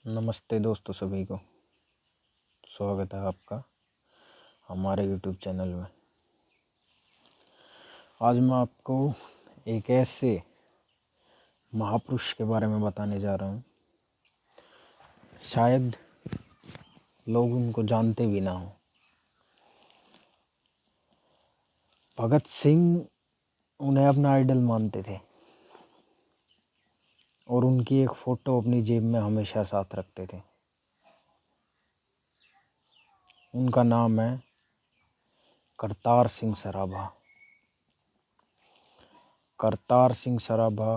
नमस्ते दोस्तों, सभी को स्वागत है आपका हमारे YouTube चैनल में। आज मैं आपको एक ऐसे महापुरुष के बारे में बताने जा रहा हूँ, शायद लोग उनको जानते भी ना हो। भगत सिंह उन्हें अपना आइडल मानते थे और उनकी एक फ़ोटो अपनी जेब में हमेशा साथ रखते थे। उनका नाम है करतार सिंह सराभा। करतार सिंह सराभा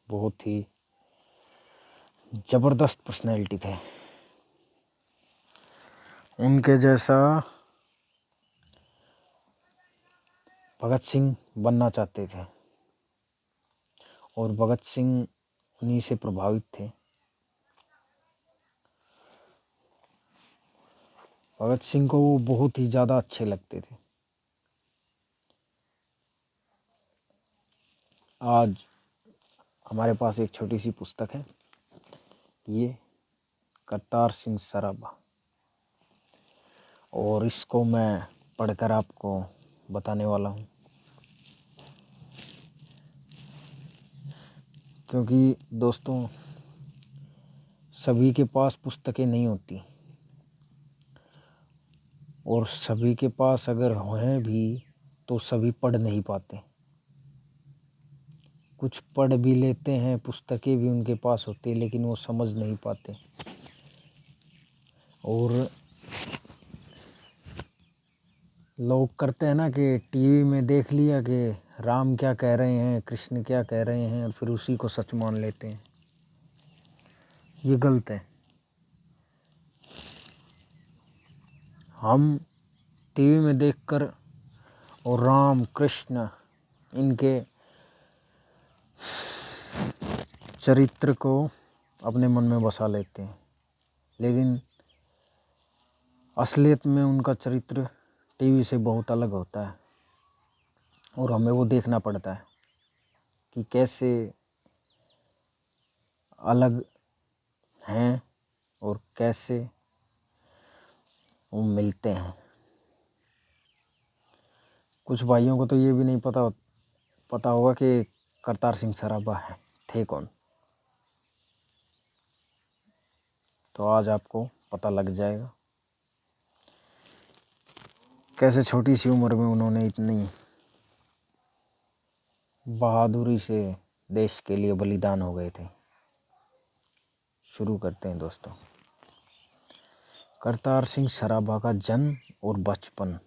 बहुत ही ज़बरदस्त पर्सनैलिटी थे। उनके जैसा भगत सिंह बनना चाहते थे और भगत सिंह उन्हीं से प्रभावित थे। भगत सिंह को वो बहुत ही ज़्यादा अच्छे लगते थे। आज हमारे पास एक छोटी सी पुस्तक है, ये करतार सिंह सराभा, और इसको मैं पढ़कर आपको बताने वाला हूँ, क्योंकि दोस्तों सभी के पास पुस्तकें नहीं होती और सभी के पास अगर हैं भी तो सभी पढ़ नहीं पाते। कुछ पढ़ भी लेते हैं, पुस्तकें भी उनके पास होती है, लेकिन वो समझ नहीं पाते। और लोग करते हैं ना कि टीवी में देख लिया कि राम क्या कह रहे हैं, कृष्ण क्या कह रहे हैं, और फिर उसी को सच मान लेते हैं। ये गलत है। हम टीवी में देखकर और राम कृष्ण इनके चरित्र को अपने मन में बसा लेते हैं, लेकिन असलियत में उनका चरित्र टीवी से बहुत अलग होता है और हमें वो देखना पड़ता है कि कैसे अलग हैं और कैसे वो मिलते हैं। कुछ भाइयों को तो ये भी नहीं पता होगा कि करतार सिंह सराभा थे कौन। तो आज आपको पता लग जाएगा कैसे छोटी सी उम्र में उन्होंने इतनी बहादुरी से देश के लिए बलिदान हो गए थे। शुरू करते हैं दोस्तों। करतार सिंह सराभा का जन्म और बचपन।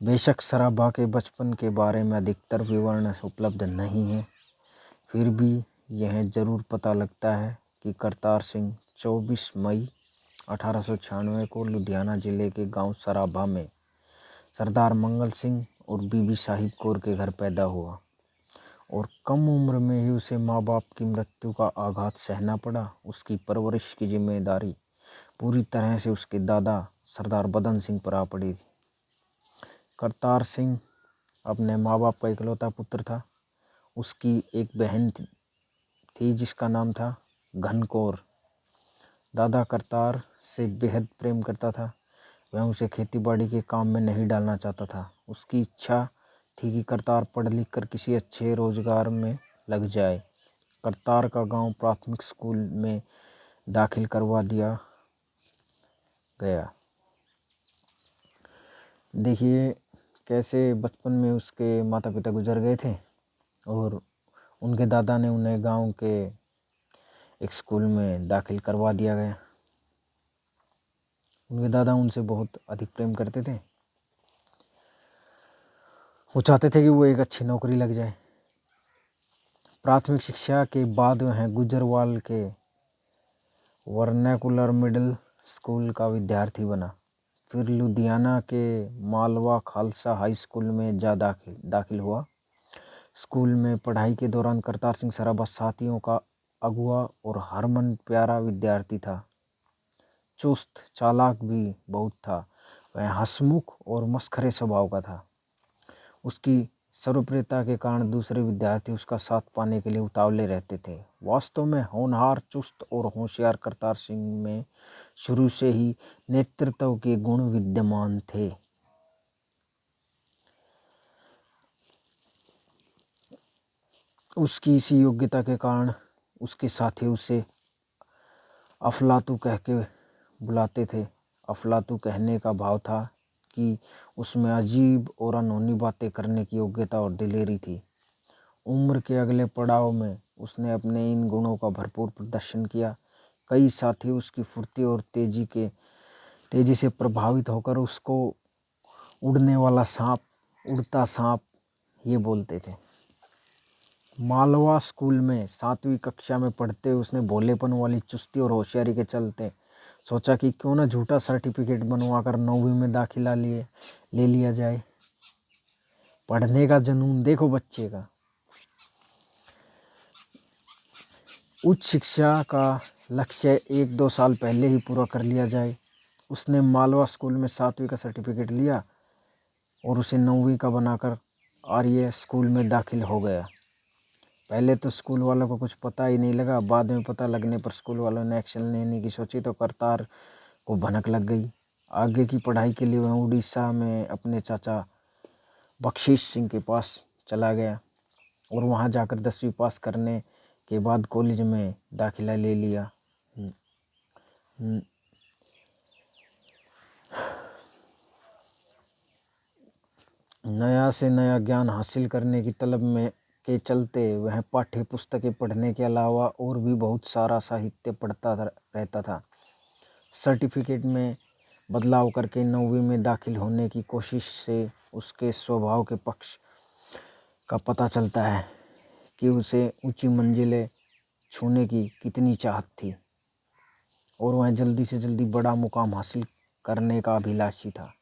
बेशक सराभा के बचपन के बारे में अधिकतर विवरण उपलब्ध नहीं है, फिर भी यह ज़रूर पता लगता है कि करतार सिंह 24 मई 1896 को लुधियाना जिले के गांव सराभा में सरदार मंगल सिंह और बीबी साहिब कौर के घर पैदा हुआ और कम उम्र में ही उसे माँ बाप की मृत्यु का आघात सहना पड़ा। उसकी परवरिश की जिम्मेदारी पूरी तरह से उसके दादा सरदार बदन सिंह पर आ पड़ी थी। करतार सिंह अपने माँ बाप का इकलौता पुत्र था। उसकी एक बहन थी जिसका नाम था घनकौर। दादा करतार से बेहद प्रेम करता था। वह उसे खेतीबाड़ी के काम में नहीं डालना चाहता था। उसकी इच्छा थी कि करतार पढ़ लिख कर किसी अच्छे रोजगार में लग जाए। करतार का गांव प्राथमिक स्कूल में दाखिल करवा दिया गया। देखिए कैसे बचपन में उसके माता पिता गुजर गए थे और उनके दादा ने उन्हें गांव के एक स्कूल में दाखिल करवा दिया गया। उनके दादा उनसे बहुत अधिक प्रेम करते थे। वो चाहते थे कि वो एक अच्छी नौकरी लग जाए। प्राथमिक शिक्षा के बाद वह गुजरवाल के वर्नैकुलर मिडिल स्कूल का विद्यार्थी बना। फिर लुधियाना के मालवा खालसा हाई स्कूल में दाखिल हुआ। स्कूल में पढ़ाई के दौरान करतार सिंह सराभा साथियों का अगुआ और हरमन प्यारा विद्यार्थी था। चुस्त चालाक भी बहुत था। वह हंसमुख और मस्खरे स्वभाव का था। उसकी सर्वप्रियता के कारण दूसरे विद्यार्थी उसका साथ पाने के लिए उतावले रहते थे। वास्तव में होनहार, चुस्त और होशियार करतार सिंह में शुरू से ही नेतृत्व के गुण विद्यमान थे। उसकी इसी योग्यता के कारण उसके साथी उसे अफलातू कह के बुलाते थे। अफलातू कहने का भाव था कि उसमें अजीब और अनहोनी बातें करने की योग्यता और दिलेरी थी। उम्र के अगले पड़ाव में उसने अपने इन गुणों का भरपूर प्रदर्शन किया। कई साथी उसकी फुर्ती और तेजी से प्रभावित होकर उसको उड़ने वाला सांप, उड़ता सांप ये बोलते थे। मालवा स्कूल में 7वीं कक्षा में पढ़ते उसने भोलेपन वाली चुस्ती और होशियारी के चलते सोचा कि क्यों ना झूठा सर्टिफिकेट बनवाकर 9वीं में दाखिला ले लिया जाए। पढ़ने का जुनून देखो बच्चे का। उच्च शिक्षा का लक्ष्य 1-2 साल पहले ही पूरा कर लिया जाए। उसने मालवा स्कूल में 7वीं का सर्टिफिकेट लिया और उसे 9वीं का बनाकर आर्य स्कूल में दाखिल हो गया। पहले तो स्कूल वालों को कुछ पता ही नहीं लगा। बाद में पता लगने पर स्कूल वालों ने एक्शन लेने की सोची तो करतार को भनक लग गई। आगे की पढ़ाई के लिए वह उड़ीसा में अपने चाचा बख्शीश सिंह के पास चला गया और वहां जाकर 10वीं पास करने के बाद कॉलेज में दाखिला ले लिया। नया से नया ज्ञान हासिल करने की तलब में के चलते वह पाठ्य पुस्तकें पढ़ने के अलावा और भी बहुत सारा साहित्य पढ़ता रहता था। सर्टिफिकेट में बदलाव करके 9वीं में दाखिल होने की कोशिश से उसके स्वभाव के पक्ष का पता चलता है कि उसे ऊंची मंजिलें छूने की कितनी चाहत थी और वह जल्दी से जल्दी बड़ा मुकाम हासिल करने का अभिलाषी था।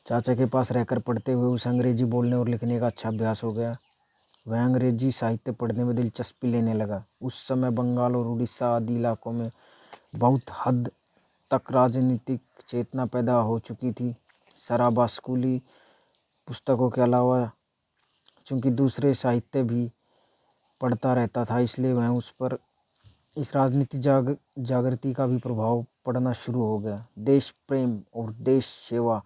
चाचा के पास रहकर पढ़ते हुए उसे अंग्रेजी बोलने और लिखने का अच्छा अभ्यास हो गया। वह अंग्रेजी साहित्य पढ़ने में दिलचस्पी लेने लगा। उस समय बंगाल और उड़ीसा आदि इलाकों में बहुत हद तक राजनीतिक चेतना पैदा हो चुकी थी। सराबा स्कूली पुस्तकों के अलावा चूँकि दूसरे साहित्य भी पढ़ता रहता था, इसलिए वह उस पर इस राजनीतिक जागृति का भी प्रभाव पड़ना शुरू हो गया। देश प्रेम और देश सेवा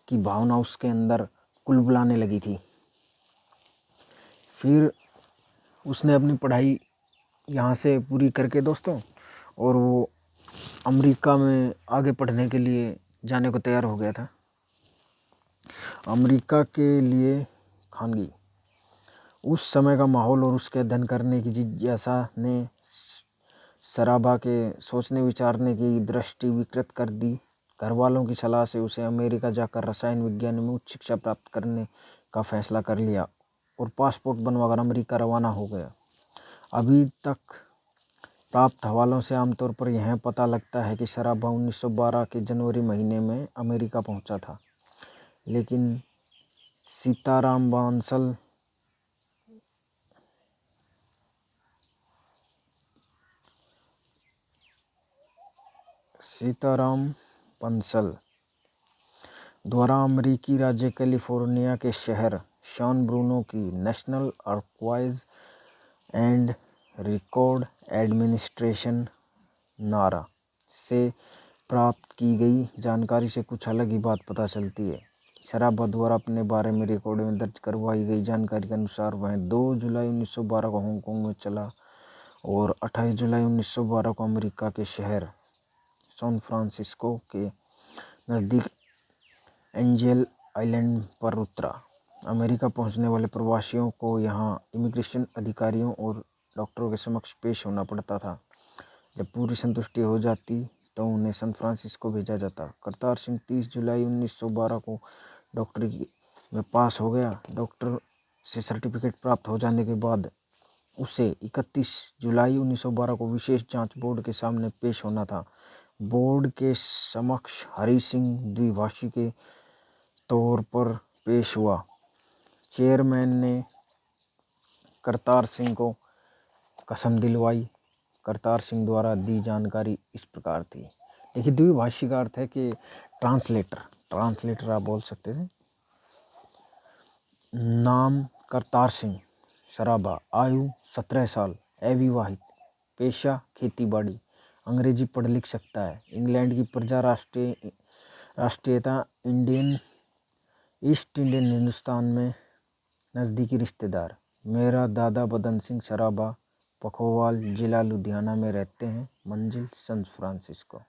की भावना उसके अंदर कुलबुलाने लगी थी। फिर उसने अपनी पढ़ाई यहाँ से पूरी करके दोस्तों और वो अमेरिका में आगे पढ़ने के लिए जाने को तैयार हो गया था। अमेरिका के लिए खानगी उस समय का माहौल और उसके अध्ययन करने की जिज्ञासा ने सराबा के सोचने विचारने की दृष्टि विकृत कर दी। घर वालों की सलाह से उसे अमेरिका जाकर रसायन विज्ञान में उच्च शिक्षा प्राप्त करने का फैसला कर लिया और पासपोर्ट बनवाकर अमेरिका रवाना हो गया। अभी तक प्राप्त हवालों से आमतौर पर यह पता लगता है कि सराबा 1912 के जनवरी महीने में अमेरिका पहुंचा था, लेकिन सीताराम बंसल द्वारा अमेरिकी राज्य कैलिफोर्निया के शहर सैन ब्रूनो की national archives and record administration नारा से प्राप्त की गई जानकारी से कुछ अलग ही बात पता चलती है। सराबा द्वारा अपने बारे में रिकॉर्ड में दर्ज करवाई गई जानकारी के अनुसार वह 2 जुलाई 1912 को हांगकांग में चला और 28 जुलाई 1912 को अमेरिका के शहर सैन फ्रांसिस्को के नज़दीक एंजेल आइलैंड पर उतरा। अमेरिका पहुंचने वाले प्रवासियों को यहां इमिग्रेशन अधिकारियों और डॉक्टरों के समक्ष पेश होना पड़ता था। जब पूरी संतुष्टि हो जाती तो उन्हें सैन फ्रांसिस्को भेजा जाता। करतार सिंह 30 जुलाई 1912 को डॉक्टरी में पास हो गया। डॉक्टर से सर्टिफिकेट प्राप्त हो जाने के बाद उसे 31 जुलाई 1912 को विशेष जांच बोर्ड के सामने पेश होना था। बोर्ड के समक्ष हरि सिंह द्विभाषी के तौर पर पेश हुआ। चेयरमैन ने करतार सिंह को कसम दिलवाई। करतार सिंह द्वारा दी जानकारी इस प्रकार थी। देखिए, द्विभाषी का अर्थ है कि ट्रांसलेटर आप बोल सकते थे। नाम करतार सिंह सराबा, आयु 17 साल, अविवाहित, पेशा खेती बाड़ी, अंग्रेजी पढ़ लिख सकता है, इंग्लैंड की प्रजा, राष्ट्रीयता इंडियन, ईस्ट इंडियन, हिंदुस्तान में नज़दीकी रिश्तेदार। मेरा दादा बदन सिंह सराबा, पखोवाल, जिला लुधियाना में रहते हैं, मंजिल सैन फ्रांसिस्को।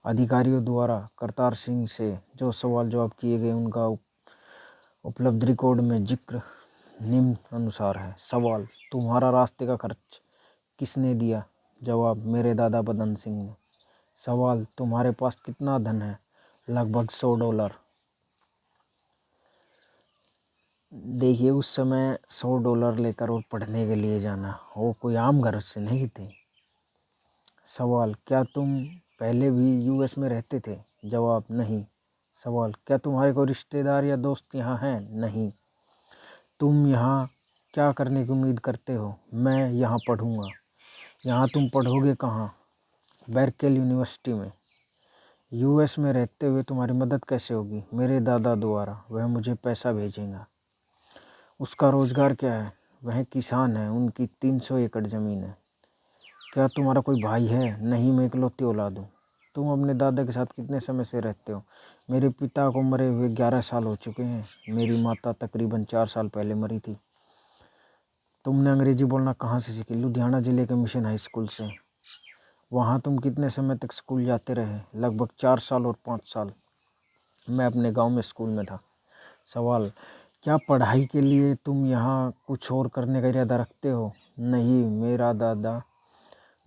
अधिकारियों द्वारा करतार सिंह से जो सवाल जवाब किए गए उनका उपलब्ध रिकॉर्ड में जिक्र निम्न अनुसार है। सवाल, तुम्हारा रास्ते का खर्च किसने दिया? जवाब, मेरे दादा बदन सिंह ने। सवाल, तुम्हारे पास कितना धन है? लगभग $100। देखिए, उस समय $100 लेकर और पढ़ने के लिए जाना, वो कोई आम घर से नहीं थे। सवाल, क्या तुम पहले भी यूएस में रहते थे? जवाब, नहीं। सवाल, क्या तुम्हारे कोई रिश्तेदार या दोस्त यहाँ हैं? नहीं। तुम यहाँ क्या करने की उम्मीद करते हो? मैं यहाँ पढ़ूँगा। यहाँ तुम पढ़ोगे कहाँ? बेरकेल यूनिवर्सिटी में। यूएस में रहते हुए तुम्हारी मदद कैसे होगी? मेरे दादा द्वारा, वह मुझे पैसा भेजेगा। उसका रोजगार क्या है? वह किसान है, उनकी 300 एकड़ ज़मीन है। क्या तुम्हारा कोई भाई है? नहीं, मैं इकलौती औलाद हूँ। तुम अपने दादा के साथ कितने समय से रहते हो? मेरे पिता को मरे हुए 11 साल हो चुके हैं। मेरी माता तकरीबन 4 साल पहले मरी थी। तुमने अंग्रेजी बोलना कहाँ से सीखी? लुधियाना जिले के मिशन हाई स्कूल से। वहाँ तुम कितने समय तक स्कूल जाते रहे? लगभग 4 साल और 5 साल। मैं अपने गांव में स्कूल में था। सवाल, क्या पढ़ाई के लिए तुम यहाँ कुछ और करने का इरादा रखते हो? नहीं, मेरा दादा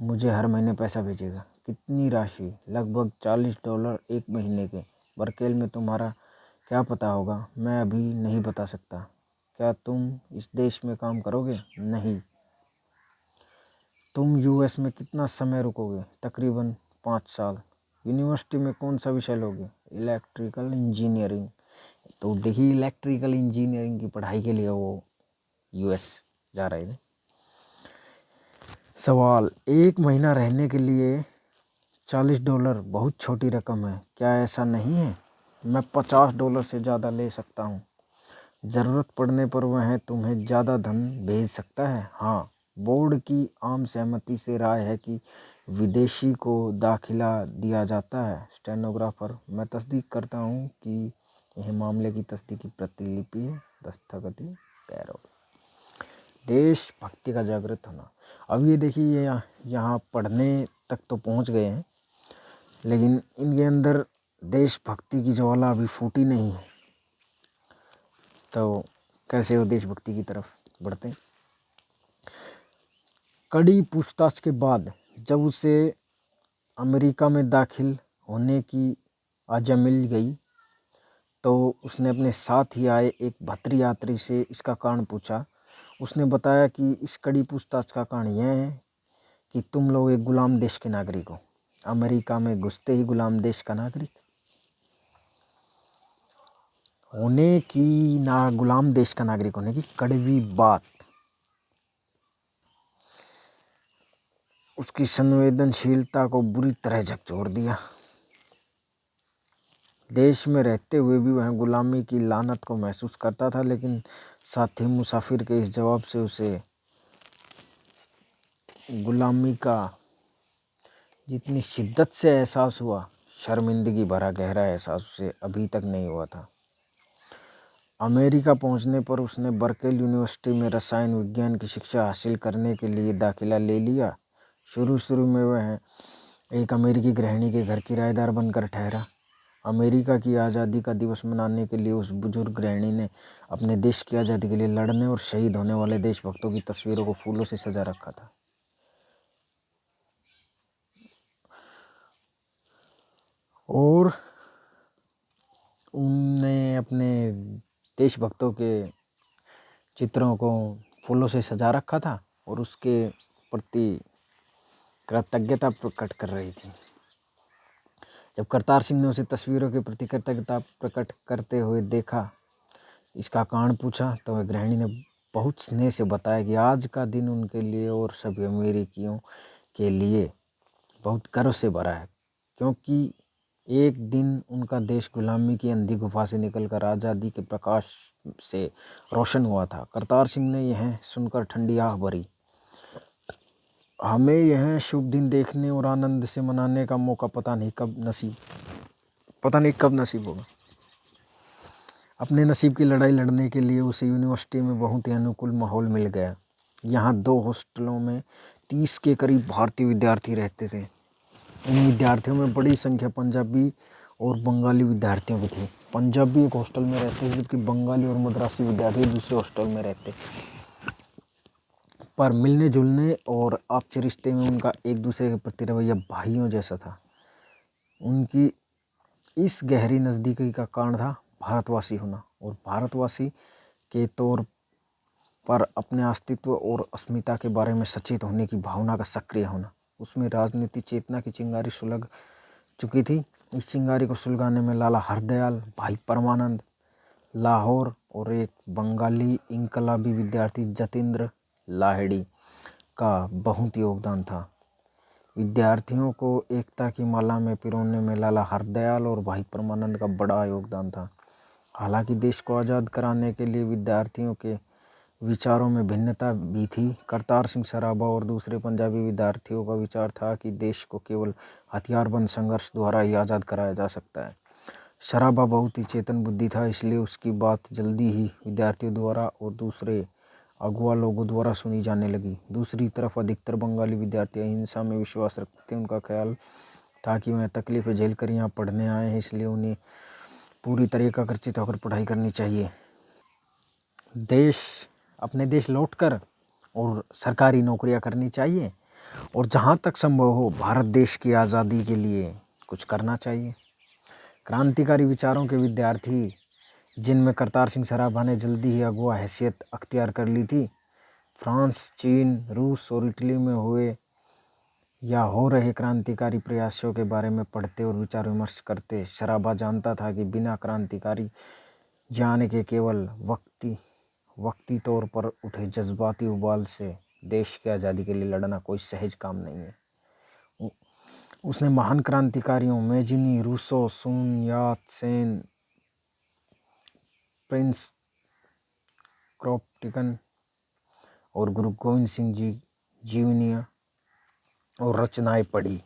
मुझे हर महीने पैसा भेजेगा। कितनी राशि? लगभग $40 एक महीने के। बरकेल में तुम्हारा क्या पता होगा? मैं अभी नहीं बता सकता। क्या तुम इस देश में काम करोगे? नहीं। तुम यूएस में कितना समय रुकोगे? तकरीबन 5 साल। यूनिवर्सिटी में कौन सा विषय लोगे? Electrical engineering. तो देखिए, इलेक्ट्रिकल इंजीनियरिंग की पढ़ाई के लिए वो यूएस जा रहे थे। सवाल, एक महीना रहने के लिए $40 बहुत छोटी रकम है, क्या ऐसा नहीं है? मैं $50 से ज़्यादा ले सकता हूँ। ज़रूरत पड़ने पर वह तुम्हें ज़्यादा धन भेज सकता है। हाँ, बोर्ड की आम सहमति से राय है कि विदेशी को दाखिला दिया जाता है। स्टेनोग्राफर, मैं तस्दीक करता हूँ कि यह मामले की तस्दीकी प्रतिलिपि है। दस्तखती पैरोल। देशभक्ति का जागृत होना। अब ये देखिए, यहाँ पढ़ने तक तो पहुँच गए हैं, लेकिन इनके अंदर देशभक्ति की ज्वाला अभी फूटी नहीं है। तो कैसे वो देशभक्ति की तरफ बढ़ते हैं? कड़ी पूछताछ के बाद जब उसे अमेरिका में दाखिल होने की आज्ञा मिल गई तो उसने अपने साथ ही आए एक भतरी यात्री से इसका कारण पूछा। उसने बताया कि इस कड़ी पूछताछ का कारण यह है कि तुम लोग एक गुलाम देश के नागरिक हो। अमेरिका में घुसते ही गुलाम देश का नागरिक होने की, ना गुलाम देश का नागरिक होने की कड़वी बात उसकी संवेदनशीलता को बुरी तरह झकझोर दिया। देश में रहते हुए भी वह गुलामी की लानत को महसूस करता था, लेकिन साथी मुसाफिर के इस जवाब से उसे गुलामी का जितनी शिद्दत से एहसास हुआ, शर्मिंदगी भरा गहरा एहसास उसे अभी तक नहीं हुआ था। अमेरिका पहुंचने पर उसने बर्केल यूनिवर्सिटी में रसायन विज्ञान की शिक्षा हासिल करने के लिए दाखिला ले लिया। शुरू में वह एक अमेरिकी गृहिणी के घर किराएदार बनकर ठहरा। अमेरिका की आज़ादी का दिवस मनाने के लिए उस बुजुर्ग गृहिणी ने अपने देश की आज़ादी के लिए लड़ने और शहीद होने वाले देशभक्तों की तस्वीरों को फूलों से सजा रखा था। और उनने अपने देशभक्तों के चित्रों को फूलों से सजा रखा था और उसके प्रति कृतज्ञता प्रकट कर रही थी। जब करतार सिंह ने उसे तस्वीरों के प्रति कृतज्ञता प्रकट करते हुए देखा, इसका कारण पूछा, तो वह गृहिणी ने बहुत स्नेह से बताया कि आज का दिन उनके लिए और सभी अमेरिकियों के लिए बहुत गर्व से भरा है, क्योंकि एक दिन उनका देश गुलामी की अंधी गुफा से निकलकर आज़ादी के प्रकाश से रोशन हुआ था। करतार सिंह ने यह सुनकर ठंडी आह भरी। हमें यह शुभ दिन देखने और आनंद से मनाने का मौका पता नहीं कब नसीब होगा। अपने नसीब की लड़ाई लड़ने के लिए उसे यूनिवर्सिटी में बहुत ही अनुकूल माहौल मिल गया। यहाँ 2 हॉस्टलों में 30 के करीब भारतीय विद्यार्थी रहते थे। इन विद्यार्थियों में बड़ी संख्या पंजाबी और बंगाली विद्यार्थियों की थी। पंजाबी एक हॉस्टल में रहते थे, जबकि बंगाली और मद्रासी विद्यार्थी दूसरे हॉस्टल में रहते। पर मिलने जुलने और आपसी रिश्ते में उनका एक दूसरे के प्रति रवैया भाइयों जैसा था। उनकी इस गहरी नज़दीकी का कारण था भारतवासी होना, और भारतवासी के तौर पर अपने अस्तित्व और अस्मिता के बारे में सचेत होने की भावना का सक्रिय होना। उसमें राजनीति चेतना की चिंगारी सुलग चुकी थी। इस चिंगारी को सुलगाने में लाला हरदयाल, भाई परमानंद लाहौर और एक बंगाली इनकलाबी विद्यार्थी जतेंद्र लाहिड़ी का बहुत योगदान था। विद्यार्थियों को एकता की माला में पिरोने में लाला हरदयाल और भाई परमानंद का बड़ा योगदान था। हालांकि देश को आज़ाद कराने के लिए विद्यार्थियों के विचारों में भिन्नता भी थी। करतार सिंह सराभा और दूसरे पंजाबी विद्यार्थियों का विचार था कि देश को केवल हथियारबंद संघर्ष द्वारा ही आज़ाद कराया जा सकता है। सराभा बहुत ही चेतन बुद्धि था, इसलिए उसकी बात जल्दी ही विद्यार्थियों द्वारा और दूसरे अगुआ लोगों द्वारा सुनी जाने लगी। दूसरी तरफ अधिकतर बंगाली विद्यार्थी अहिंसा में विश्वास रखते थे। उनका ख्याल था कि वह तकलीफ़ें झेल कर यहाँ पढ़ने आए हैं, इसलिए उन्हें पूरी तरह एकाग्रचित होकर पढ़ाई करनी चाहिए। अपने देश लौटकर और सरकारी नौकरियां करनी चाहिए, और जहाँ तक संभव हो भारत देश की आज़ादी के लिए कुछ करना चाहिए। क्रांतिकारी विचारों के विद्यार्थी, जिनमें करतार सिंह सराभा ने जल्दी ही अगुआ हैसियत अख्तियार कर ली थी, फ्रांस, चीन, रूस और इटली में हुए या हो रहे क्रांतिकारी प्रयासों के बारे में पढ़ते और विचार विमर्श करते। सराभा जानता था कि बिना क्रांतिकारी ज्ञान के केवल वक्ती तौर पर उठे जज्बाती उबाल से देश की आज़ादी के लिए लड़ना कोई सहज काम नहीं है। उसने महान क्रांतिकारियों मेजिनी, रूसो, सून यात सेन, प्रिंस क्रॉप्टिकन और गुरु गोविंद सिंह जी जीवनियाँ और रचनाएं पढ़ी।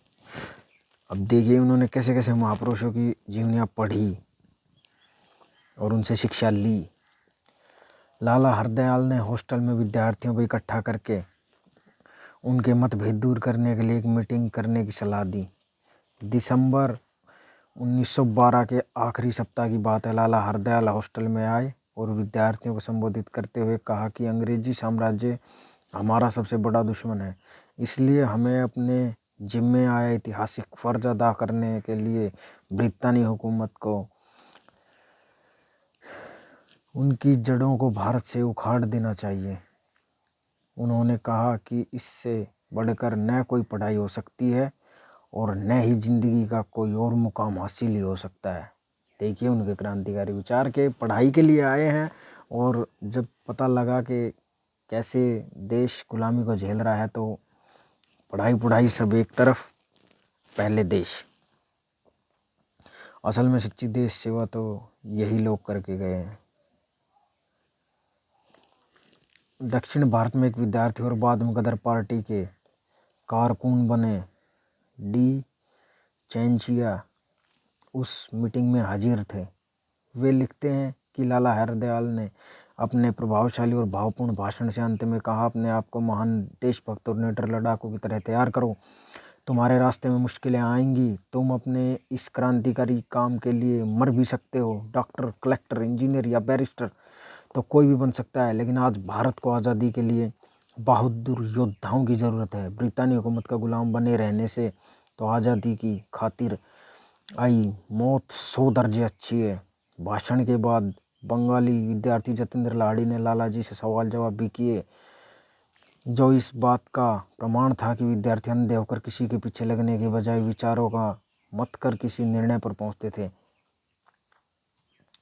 अब देखिए उन्होंने कैसे कैसे महापुरुषों की जीवनियाँ पढ़ी और उनसे शिक्षा ली। लाला हरदयाल ने हॉस्टल में विद्यार्थियों को इकट्ठा करके उनके मतभेद दूर करने के लिए एक मीटिंग करने की सलाह दी। दिसंबर 1912 के आखिरी सप्ताह की बात है। लाला हरदयाल हॉस्टल में आए और विद्यार्थियों को संबोधित करते हुए कहा कि अंग्रेजी साम्राज्य हमारा सबसे बड़ा दुश्मन है, इसलिए हमें अपने जिम्मे आया ऐतिहासिक फ़र्ज अदा करने के लिए ब्रितानी हुकूमत को उनकी जड़ों को भारत से उखाड़ देना चाहिए। उन्होंने कहा कि इससे बढ़कर न कोई पढ़ाई हो सकती है और न ही जिंदगी का कोई और मुकाम हासिल ही हो सकता है। देखिए उनके क्रांतिकारी विचार के पढ़ाई के लिए आए हैं, और जब पता लगा कि कैसे देश गुलामी को झेल रहा है तो पढ़ाई सब एक तरफ, पहले देश। असल में सच्ची देश सेवा तो यही लोग करके गए हैं। दक्षिण भारत में एक विद्यार्थी और बाद में गदर पार्टी के कारकुन बने डी चैंचिया उस मीटिंग में हाजिर थे। वे लिखते हैं कि लाला हरदयाल ने अपने प्रभावशाली और भावपूर्ण भाषण से अंत में कहा, अपने आप को महान देशभक्त और निडर लड़ाकू की तरह तैयार करो। तुम्हारे रास्ते में मुश्किलें आएंगी। तुम अपने इस क्रांतिकारी काम के लिए मर भी सकते हो। डॉक्टर, कलेक्टर, इंजीनियर या बैरिस्टर तो कोई भी बन सकता है, लेकिन आज भारत को आज़ादी के लिए बहादुर योद्धाओं की ज़रूरत है। ब्रितानी हुकूमत का गुलाम बने रहने से तो आज़ादी की खातिर आई मौत 100 दर्जे अच्छी है। भाषण के बाद बंगाली विद्यार्थी जतेंद्र लाहिड़ी ने लाला जी से सवाल जवाब भी किए, जो इस बात का प्रमाण था कि विद्यार्थी अंधे होकर किसी के पीछे लगने के बजाय विचारों का मत कर किसी निर्णय पर पहुंचते थे।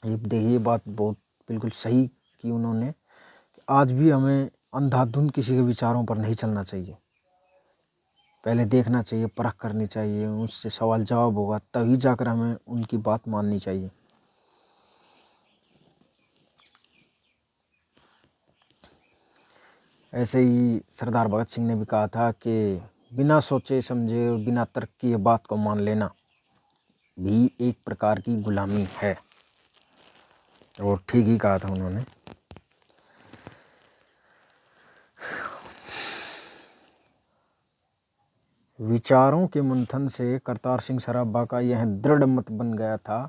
ये देखिए बात बहुत बिल्कुल सही की उन्होंने। आज भी हमें अंधाधुंध किसी के विचारों पर नहीं चलना चाहिए, पहले देखना चाहिए, परख करनी चाहिए, उससे सवाल जवाब होगा तभी जाकर हमें उनकी बात माननी चाहिए। ऐसे ही सरदार भगत सिंह ने भी कहा था कि बिना सोचे समझे और बिना तर्क की बात को मान लेना भी एक प्रकार की गुलामी है, और ठीक ही कहा था उन्होंने। विचारों के मंथन से करतार सिंह सराभा का यह दृढ़ मत बन गया था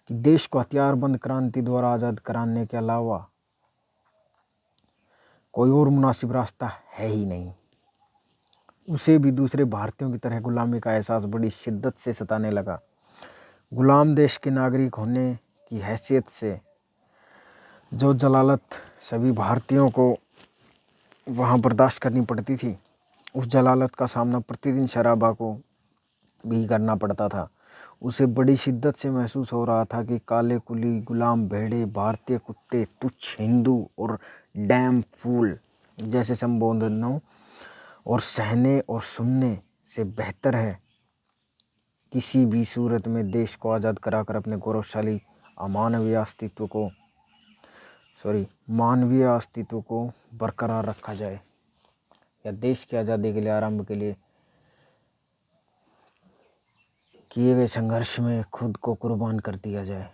कि देश को हथियारबंद क्रांति द्वारा आज़ाद कराने के अलावा कोई और मुनासिब रास्ता है ही नहीं। उसे भी दूसरे भारतीयों की तरह गुलामी का एहसास बड़ी शिद्दत से सताने लगा। गुलाम देश के नागरिक होने की हैसियत से जो जलालत सभी भारतीयों को वहाँ बर्दाश्त करनी पड़ती थी, उस जलालत का सामना प्रतिदिन सराभा को भी करना पड़ता था। उसे बड़ी शिद्दत से महसूस हो रहा था कि काले कुली, गुलाम भेड़े, भारतीय कुत्ते, तुच्छ हिंदू और डैम फूल जैसे संबोधनों और सहने और सुनने से बेहतर है किसी भी सूरत में देश को आज़ाद कराकर अपने गौरवशाली मानवीय अस्तित्व को बरकरार रखा जाए, या देश की आज़ादी के लिए आरंभ के लिए किए गए संघर्ष में खुद को कुर्बान कर दिया जाए।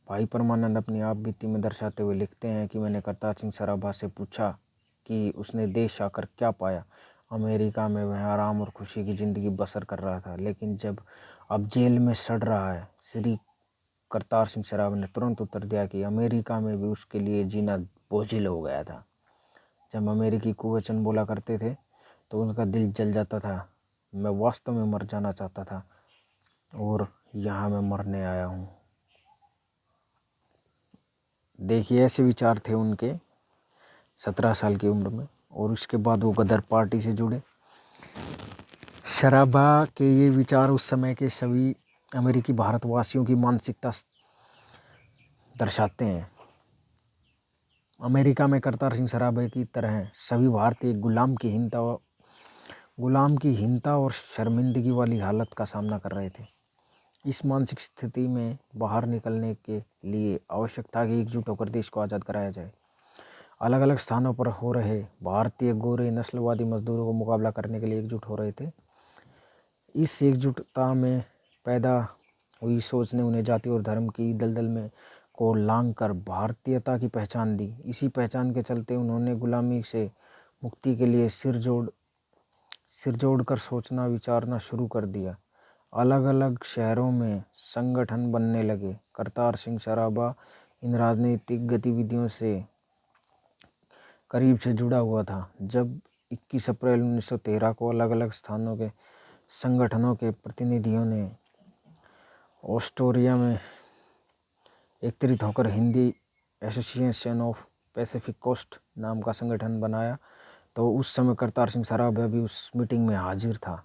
भाई परमानंद अपनी आप बीती में दर्शाते हुए लिखते हैं कि मैंने करतार सिंह सराभा से पूछा कि उसने देश आकर क्या पाया। अमेरिका में वह आराम और खुशी की ज़िंदगी बसर कर रहा था, लेकिन जब अब जेल में सड़ रहा है। श्री करतार सिंह सराभा ने तुरंत उत्तर दिया कि अमेरिका में भी उसके लिए जीना बोझिल हो गया था। जब अमेरिकी कुवचन बोला करते थे तो उनका दिल जल जाता था। मैं वास्तव में मर जाना चाहता था और यहाँ मैं मरने आया हूँ। देखिए, ऐसे विचार थे उनके 17 साल की उम्र में, और उसके बाद वो गदर पार्टी से जुड़े। सराभा के ये विचार उस समय के सभी अमेरिकी भारतवासियों की मानसिकता दर्शाते हैं। अमेरिका में करतार सिंह सराभा की तरह सभी भारतीय गुलाम की हीनता और शर्मिंदगी वाली हालत का सामना कर रहे थे। इस मानसिक स्थिति में बाहर निकलने के लिए आवश्यक था कि एकजुट होकर देश को आज़ाद कराया जाए। अलग अलग स्थानों पर हो रहे भारतीय गोरे नस्लवादी मजदूरों को मुकाबला करने के लिए एकजुट हो रहे थे। इस एकजुटता में पैदा हुई सोच ने उन्हें जाति और धर्म की दलदल में को लांघ कर भारतीयता की पहचान दी। इसी पहचान के चलते उन्होंने गुलामी से मुक्ति के लिए सिर जोड़ कर सोचना विचारना शुरू कर दिया। अलग अलग शहरों में संगठन बनने लगे। करतार सिंह सराभा इन राजनीतिक गतिविधियों से करीब से जुड़ा हुआ था। जब 21 अप्रैल 1913 को अलग अलग स्थानों के संगठनों के प्रतिनिधियों ने ऑस्ट्रेलिया में एकत्रित होकर Hindi association of Pacific coast नाम का संगठन बनाया, तो उस समय करतार सिंह सराभा भी उस मीटिंग में हाजिर था।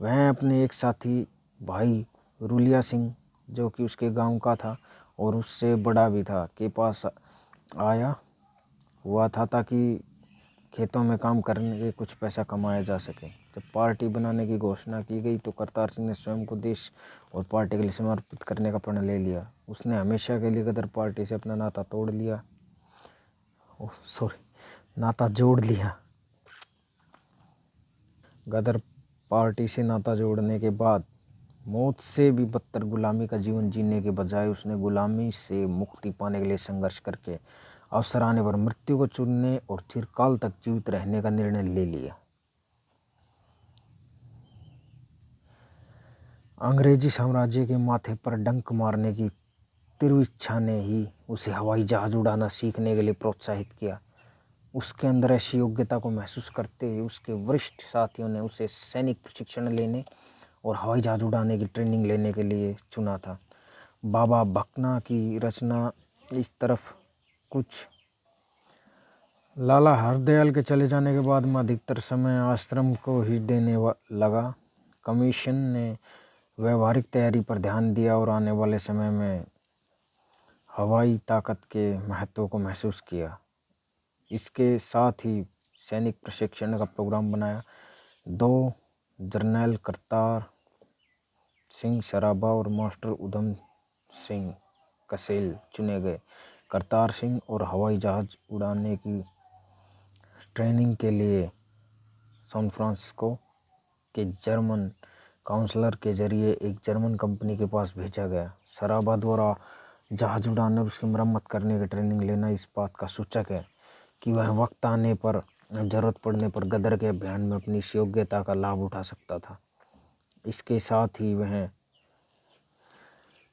वह अपने एक साथी भाई रुलिया सिंह, जो कि उसके गांव का था और उससे बड़ा भी था, के पास आया हुआ था ताकि खेतों में काम करने के कुछ पैसा कमाया जा सके। जब पार्टी बनाने की घोषणा की गई तो करतार सिंह ने स्वयं को देश और पार्टी के लिए समर्पित करने का प्रण ले लिया। उसने हमेशा के लिए गदर पार्टी से अपना नाता जोड़ लिया। गदर पार्टी से नाता जोड़ने के बाद मौत से भी बदतर गुलामी का जीवन जीने के बजाय उसने गुलामी से मुक्ति पाने के लिए संघर्ष करके अवसर आने पर मृत्यु को चुनने और चिरकाल तक जीवित रहने का निर्णय ले लिया। अंग्रेजी साम्राज्य के माथे पर डंक मारने की तीव्र इच्छा ने ही उसे हवाई जहाज उड़ाना सीखने के लिए प्रोत्साहित किया। उसके अंदर ऐसी योग्यता को महसूस करते हुए उसके वरिष्ठ साथियों ने उसे सैनिक प्रशिक्षण लेने और हवाई जहाज उड़ाने की ट्रेनिंग लेने के लिए चुना था। बाबा भकना की रचना इस तरफ कुछ। लाला हरदयाल के चले जाने के बाद मैं अधिकतर समय आश्रम को ही देने लगा। कमीशन ने व्यवहारिक तैयारी पर ध्यान दिया और आने वाले समय में हवाई ताकत के महत्व को महसूस किया। इसके साथ ही सैनिक प्रशिक्षण का प्रोग्राम बनाया। 2 जर्नैल करतार सिंह सराभा और मास्टर उधम सिंह कसेल चुने गए। करतार सिंह और हवाई जहाज़ उड़ाने की ट्रेनिंग के लिए सैन फ्रांसिस्को के जर्मन काउंसलर के जरिए एक जर्मन कंपनी के पास भेजा गया। सराबा द्वारा जहाज उड़ाने और उसकी मरम्मत करने की ट्रेनिंग लेना इस बात का सूचक है कि वह वक्त आने पर जरूरत पड़ने पर गदर के अभियान में अपनी इस योग्यता का लाभ उठा सकता था। इसके साथ ही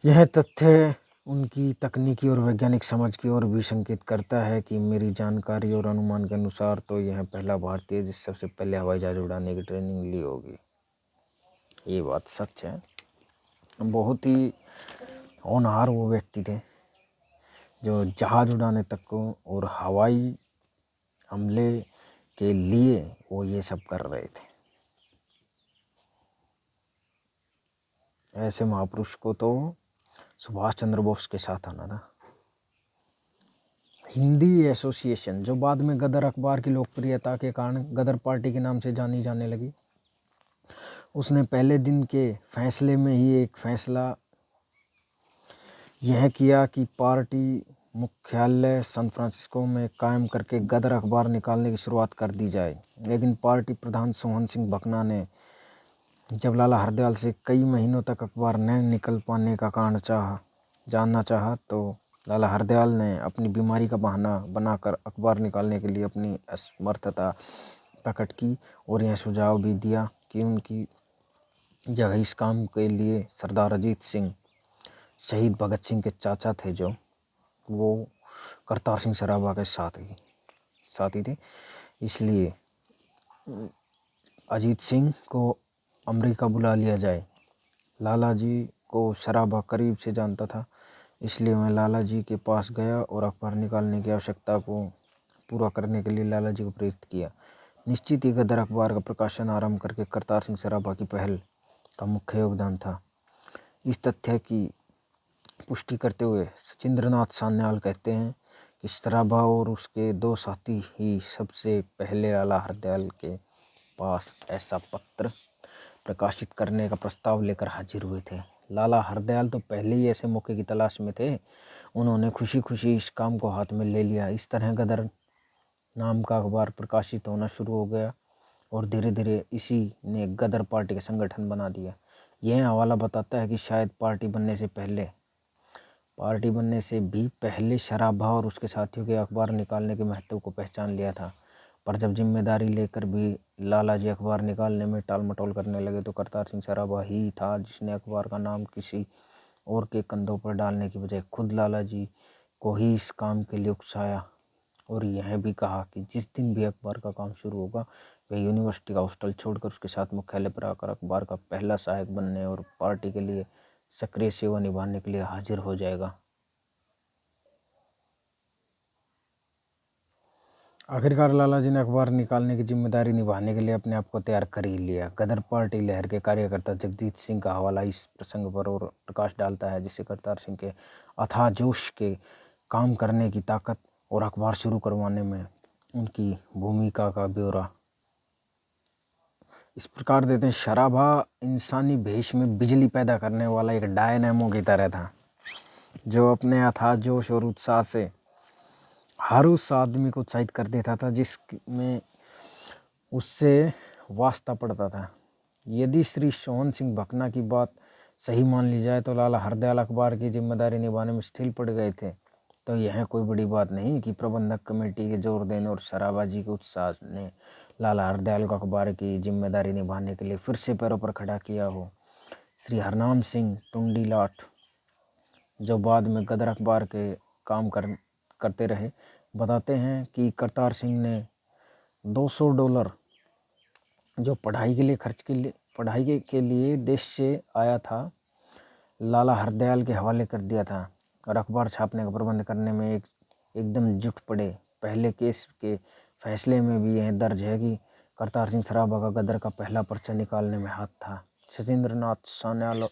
यह तथ्य उनकी तकनीकी और वैज्ञानिक समझ की ओर भी संकेत करता है कि मेरी जानकारी और अनुमान के अनुसार तो यह पहला भारतीय जिस सबसे पहले हवाई जहाज उड़ाने की ट्रेनिंग ली होगी। ये बात सच है। बहुत ही होनहार वो व्यक्ति थे जो जहाज उड़ाने तक को और हवाई हमले के लिए वो ये सब कर रहे थे। ऐसे महापुरुष को तो सुभाष चंद्र बोस के साथ आना था। हिंदी एसोसिएशन जो बाद में गदर अखबार की लोकप्रियता के कारण गदर पार्टी के नाम से जानी जाने लगी, उसने पहले दिन के फैसले में ही एक फैसला यह किया कि पार्टी मुख्यालय सैन फ्रांसिस्को में कायम करके गदर अखबार निकालने की शुरुआत कर दी जाए। लेकिन पार्टी प्रधान सोहन सिंह भकना ने जब लाला हरदयाल से कई महीनों तक अखबार न निकल पाने का कारण जानना चाहा तो लाला हरदयाल ने अपनी बीमारी का बहाना बनाकर अखबार निकालने के लिए अपनी असमर्थता प्रकट की और यह सुझाव भी दिया कि उनकी जगह इस काम के लिए सरदार अजीत सिंह शहीद भगत सिंह के चाचा थे, जो वो करतार सिंह सराभा के साथी थे। इसलिए अजीत सिंह को अमेरिका बुला लिया जाए। लाला जी को सराभा करीब से जानता था, इसलिए मैं लाला जी के पास गया और अखबार निकालने की आवश्यकता को पूरा करने के लिए लाला जी को प्रेरित किया। निश्चित ही गदर अखबार का प्रकाशन आरंभ करके करतार सिंह सराभा की पहल का मुख्य योगदान था। इस तथ्य की पुष्टि करते हुए सचिंद्रनाथ सान्याल कहते हैं कि सराभा और उसके दो साथी ही सबसे पहले लाला हरदयाल के पास ऐसा पत्र प्रकाशित करने का प्रस्ताव लेकर हाजिर हुए थे। लाला हरदयाल तो पहले ही ऐसे मौके की तलाश में थे। उन्होंने खुशी खुशी इस काम को हाथ में ले लिया। इस तरह गदर नाम का अखबार प्रकाशित होना शुरू हो गया और धीरे धीरे इसी ने गदर पार्टी का संगठन बना दिया। यह हवाला बताता है कि शायद पार्टी बनने से भी पहले सराभा और उसके साथियों के अखबार निकालने के महत्व को पहचान लिया था। पर जब जिम्मेदारी लेकर भी लाला जी अखबार निकालने में टाल मटोल करने लगे तो करतार सिंह सराभा ही था जिसने अखबार का नाम किसी और के कंधों पर डालने की बजाय खुद लाला जी को ही इस काम के लिए उकसाया और यह भी कहा कि जिस दिन भी अखबार का काम शुरू होगा वह यूनिवर्सिटी का हॉस्टल छोड़कर उसके साथ मुख्यालय पर आकर अखबार का पहला सहायक बनने और पार्टी के लिए सक्रिय सेवा निभाने के लिए हाजिर हो जाएगा। आखिरकार लाला जी ने अखबार निकालने की जिम्मेदारी निभाने के लिए अपने आप को तैयार कर ही लिया। गदर पार्टी लहर के कार्यकर्ता जगजीत सिंह का हवाला इस प्रसंग पर और प्रकाश डालता है जिससे करतार सिंह के अथाह जोश के काम करने की ताकत और अखबार शुरू करवाने में उनकी भूमिका का ब्यौरा इस प्रकार देते हैं। सराभा इंसानी भेष में बिजली पैदा करने वाला एक डायनेमो की तरह था जो अपने अथाह जोश और उत्साह से हर उस आदमी को उत्साहित कर देता था जिसमें उससे वास्ता पड़ता था। यदि श्री सोहन सिंह भकना की बात सही मान ली जाए तो लाला हरदयाल अखबार की जिम्मेदारी निभाने में शिथिल पड़ गए थे, तो यह कोई बड़ी बात नहीं कि प्रबंधक कमेटी के जोर देने और सराभा जी के उत्साह ने लाला हरदयाल को अखबार की जिम्मेदारी निभाने के लिए फिर से पैरों पर खड़ा किया हो। श्री हरनाम सिंह टुंडीलाट जो बाद में गदर अखबार के काम करते रहे बताते हैं कि करतार सिंह ने $200 जो पढ़ाई के लिए देश से आया था लाला हरदयाल के हवाले कर दिया था और अखबार छापने का प्रबंध करने में एकदम जुट पड़े। पहले केस के फैसले में भी यह दर्ज है कि करतार सिंह सराभा का गदर का पहला पर्चा निकालने में हाथ था। सचिंद्रनाथ सान्याल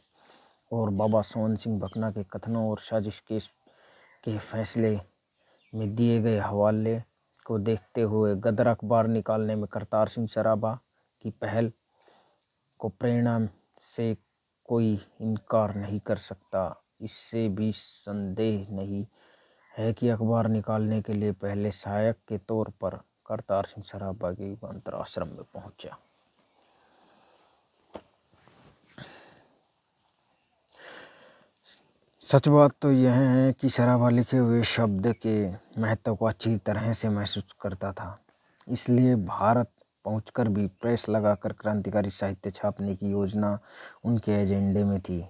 और बाबा सोहन सिंह भकना के कथनों और साजिश केस के फैसले में दिए गए हवाले को देखते हुए गदर अखबार निकालने में करतार सिंह सराभा की पहल को प्रेरणा से कोई इनकार नहीं कर सकता। इससे भी संदेह नहीं है कि अखबार निकालने के लिए पहले सहायक के तौर पर करतार सिंह सराभा के युगांतर आश्रम में पहुंचा। सच बात तो यह है कि सराभा लिखे हुए शब्द के महत्व को अच्छी तरह से महसूस करता था, इसलिए भारत पहुंचकर भी प्रेस लगाकर क्रांतिकारी साहित्य छापने की योजना उनके एजेंडे में थी।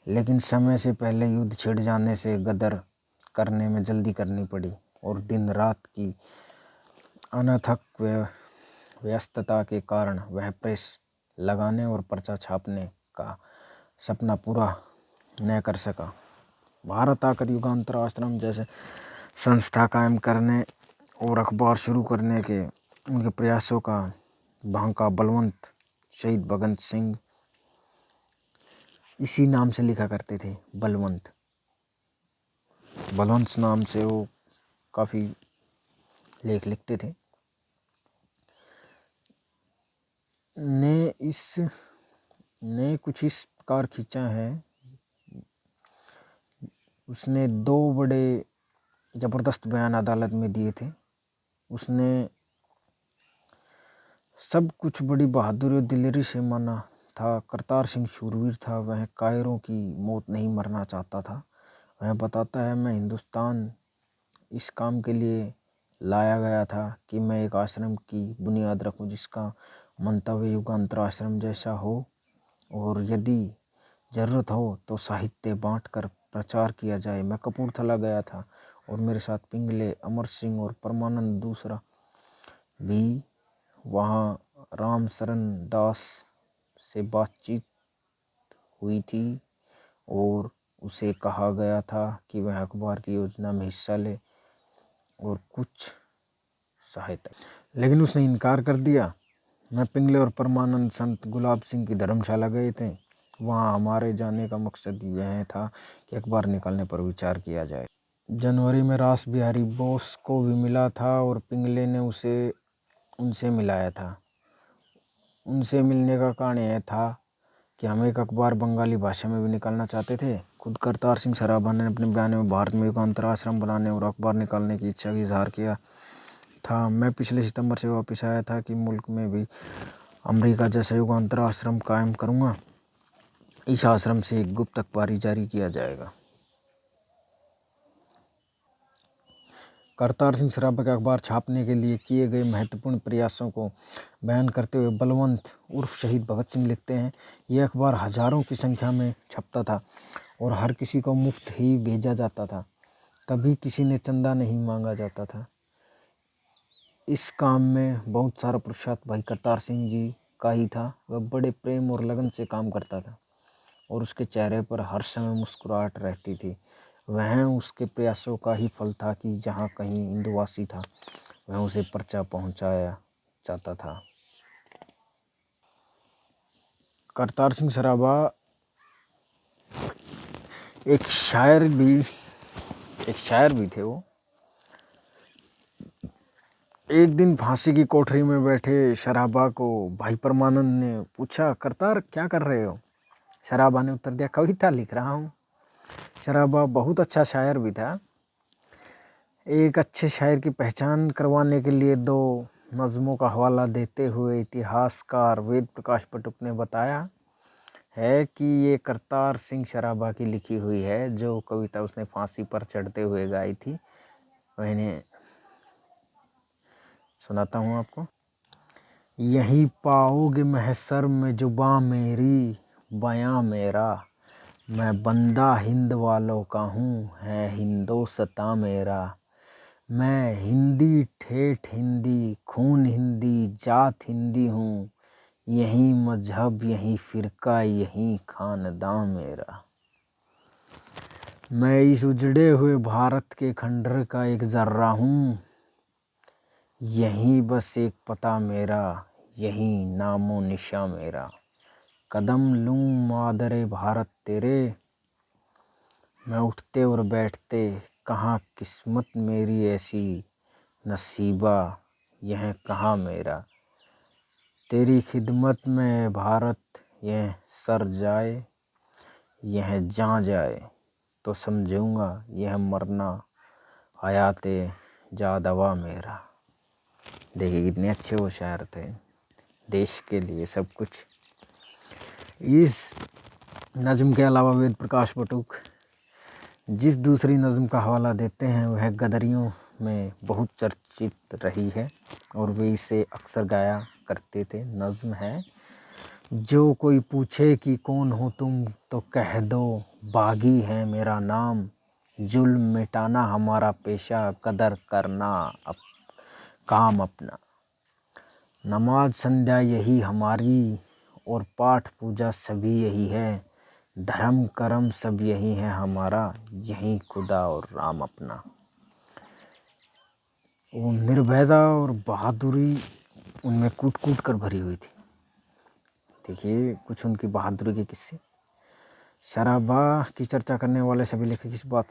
लेकिन समय से पहले युद्ध छिड़ जाने से गदर करने में जल्दी करनी पड़ी और दिन रात की अनथक व्यस्तता के कारण वह प्रेस लगाने और पर्चा छापने का सपना पूरा न कर सका। भारत आकर युगांतर आश्रम जैसे संस्था कायम करने और अखबार शुरू करने के उनके प्रयासों का बांका बलवंत शहीद भगत सिंह इसी नाम से लिखा करते थे, बलवंत नाम से वो काफ़ी लेख लिखते थे। ने कुछ इस प्रकार खींचा है। उसने 2 बड़े ज़बरदस्त बयान अदालत में दिए थे। उसने सब कुछ बड़ी बहादुरी और दिलेरी से माना था। करतार सिंह शूरवीर था, वह कायरों की मौत नहीं मरना चाहता था। वह बताता है, मैं हिंदुस्तान इस काम के लिए लाया गया था कि मैं एक आश्रम की बुनियाद रखूं जिसका मंतव्य युगांतर आश्रम जैसा हो, और यदि ज़रूरत हो तो साहित्य बांटकर प्रचार किया जाए। मैं कपूरथला गया था और मेरे साथ पिंगले, अमर सिंह और परमानंद दूसरा भी वहाँ राम शरण दास से बातचीत हुई थी और उसे कहा गया था कि वह अखबार की योजना में हिस्सा ले और कुछ सहायता, लेकिन उसने इनकार कर दिया। मैं पिंगले और परमानंद संत गुलाब सिंह की धर्मशाला गए थे। वहाँ हमारे जाने का मकसद यह था कि अखबार निकालने पर विचार किया जाए। जनवरी में रास बिहारी बोस को भी मिला था और पिंगले ने उनसे मिलाया था। उनसे मिलने का कारण यह था कि हम एक अखबार बंगाली भाषा में भी निकालना चाहते थे। खुद करतार सिंह सराभा ने अपने बयान में भारत में युगांतर आश्रम बनाने और अखबार निकालने की इच्छा का इजहार किया था। मैं पिछले सितंबर से वापस आया था कि मुल्क में भी अमेरिका जैसा युगांतर आश्रम कायम करूँगा। इस आश्रम से एक गुप्त अखबारी जारी किया जाएगा। करतार सिंह सराभा के अखबार छापने के लिए किए गए महत्वपूर्ण प्रयासों को बयान करते हुए बलवंत उर्फ शहीद भगत सिंह लिखते हैं, यह अखबार हजारों की संख्या में छपता था और हर किसी को मुफ्त ही भेजा जाता था। कभी किसी ने चंदा नहीं मांगा जाता था। इस काम में बहुत सारा पुरुषार्थ भाई करतार सिंह जी का ही था। वह बड़े प्रेम और लगन से काम करता था और उसके चेहरे पर हर समय मुस्कुराहट रहती थी। वह उसके प्रयासों का ही फल था कि जहाँ कहीं हिंदुवासी था वह उसे पर्चा पहुँचाया जाता था। करतार सिंह सराभा एक शायर भी थे। वो एक दिन फांसी की कोठरी में बैठे सराभा को भाई परमानंद ने पूछा, करतार क्या कर रहे हो? सराभा ने उत्तर दिया, कविता लिख रहा हूँ। सराभा बहुत अच्छा शायर भी था। एक अच्छे शायर की पहचान करवाने के लिए 2 नज़मों का हवाला देते हुए इतिहासकार वेद प्रकाश पटुक ने बताया है कि ये करतार सिंह सराभा की लिखी हुई है। जो कविता उसने फांसी पर चढ़ते हुए गाई थी, मैंने सुनाता हूँ आपको। यहीं पाओगे महशर में जुबां मेरी, बयां मेरा, मैं बंदा हिंद वालों का हूँ, है हिंदोस्तां मेरा। मैं हिंदी, ठेठ हिंदी, खून हिंदी, जात हिंदी हूँ। यही मजहब, यही फ़िरका, यही खानदां मेरा। मैं इस उजड़े हुए भारत के खंडर का एक ज़र्रा हूँ। यही बस एक पता मेरा, यही नामो निशा मेरा। कदम लूँ मादरे भारत तेरे, मैं उठते और बैठते कहाँ किस्मत मेरी ऐसी नसीबा, यह कहाँ मेरा। तेरी खिदमत में भारत, यह सर जाए, यह जान जाए, तो समझूंगा यह मरना हयाते जादवा मेरा। देखिए कितने अच्छे वो शायर थे, देश के लिए सब कुछ। इस नज़्म के अलावा वेद प्रकाश बटुक जिस दूसरी नज़्म का हवाला देते हैं वह गदरियों में बहुत चर्चित रही है और वे इसे अक्सर गाया करते थे। नज़्म है, जो कोई पूछे कि कौन हो तुम तो कह दो बागी है मेरा नाम, जुल्म मिटाना हमारा पेशा, कदर करना काम अपना। नमाज संध्या यही हमारी और पाठ पूजा सभी यही है, धर्म कर्म सब यही है हमारा, यही खुदा और राम अपना। वो निर्भयता और बहादुरी उनमें कूट कूट कर भरी हुई थी। देखिए कुछ उनकी बहादुरी के किस्से। सराबा की चर्चा करने वाले सभी लेखक इस बात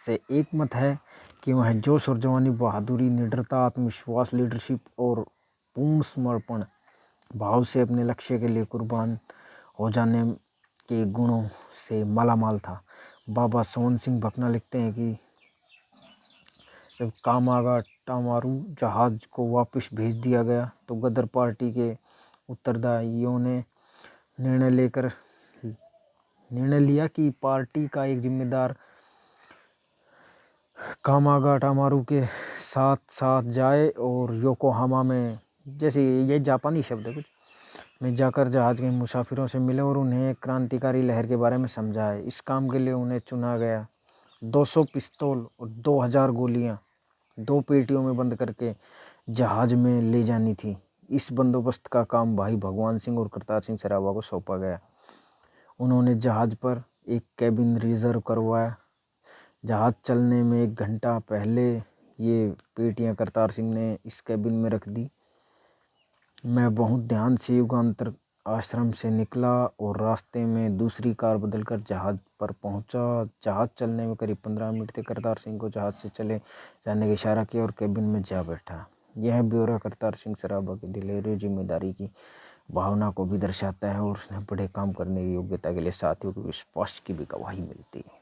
से एक मत है कि वह जोश और जवानी, बहादुरी, निडरता, आत्मविश्वास, लीडरशिप और पूर्ण समर्पण भाव से अपने लक्ष्य के लिए कुर्बान हो जाने के गुणों से मालामाल था। बाबा सोवन सिंह भकना लिखते हैं कि जब कामागाटामारू जहाज़ को वापस भेज दिया गया तो गदर पार्टी के उत्तरदायियों ने निर्णय लिया कि पार्टी का एक जिम्मेदार कामागाटामारू के साथ साथ जाए और योकोहामा में, जैसे ये जापानी शब्द है कुछ, में जाकर जहाज़ के मुसाफिरों से मिले और उन्हें क्रांतिकारी लहर के बारे में समझाए। इस काम के लिए उन्हें चुना गया। 200 पिस्तौल और 2000 गोलियां 2 पेटियों में बंद करके जहाज़ में ले जानी थी। इस बंदोबस्त का काम भाई भगवान सिंह और करतार सिंह सराबा को सौंपा गया। उन्होंने जहाज़ पर एक कैबिन रिजर्व करवाया। जहाज़ चलने में 1 घंटा पहले ये पेटियां करतार सिंह ने इस कैबिन में रख दी। मैं बहुत ध्यान से युगांतर आश्रम से निकला और रास्ते में दूसरी कार बदलकर जहाज़ पर पहुंचा। जहाज़ चलने में करीब 15 मिनट थे। करतार सिंह को जहाज़ से चले जाने का इशारा किया और कैबिन में जा बैठा। यह ब्यौरा करतार सिंह सराबा की दिलेरी जिम्मेदारी की भावना को भी दर्शाता है और उसने बड़े काम करने की योग्यता के लिए साथियों के विश्वास की भी गवाही मिलती है।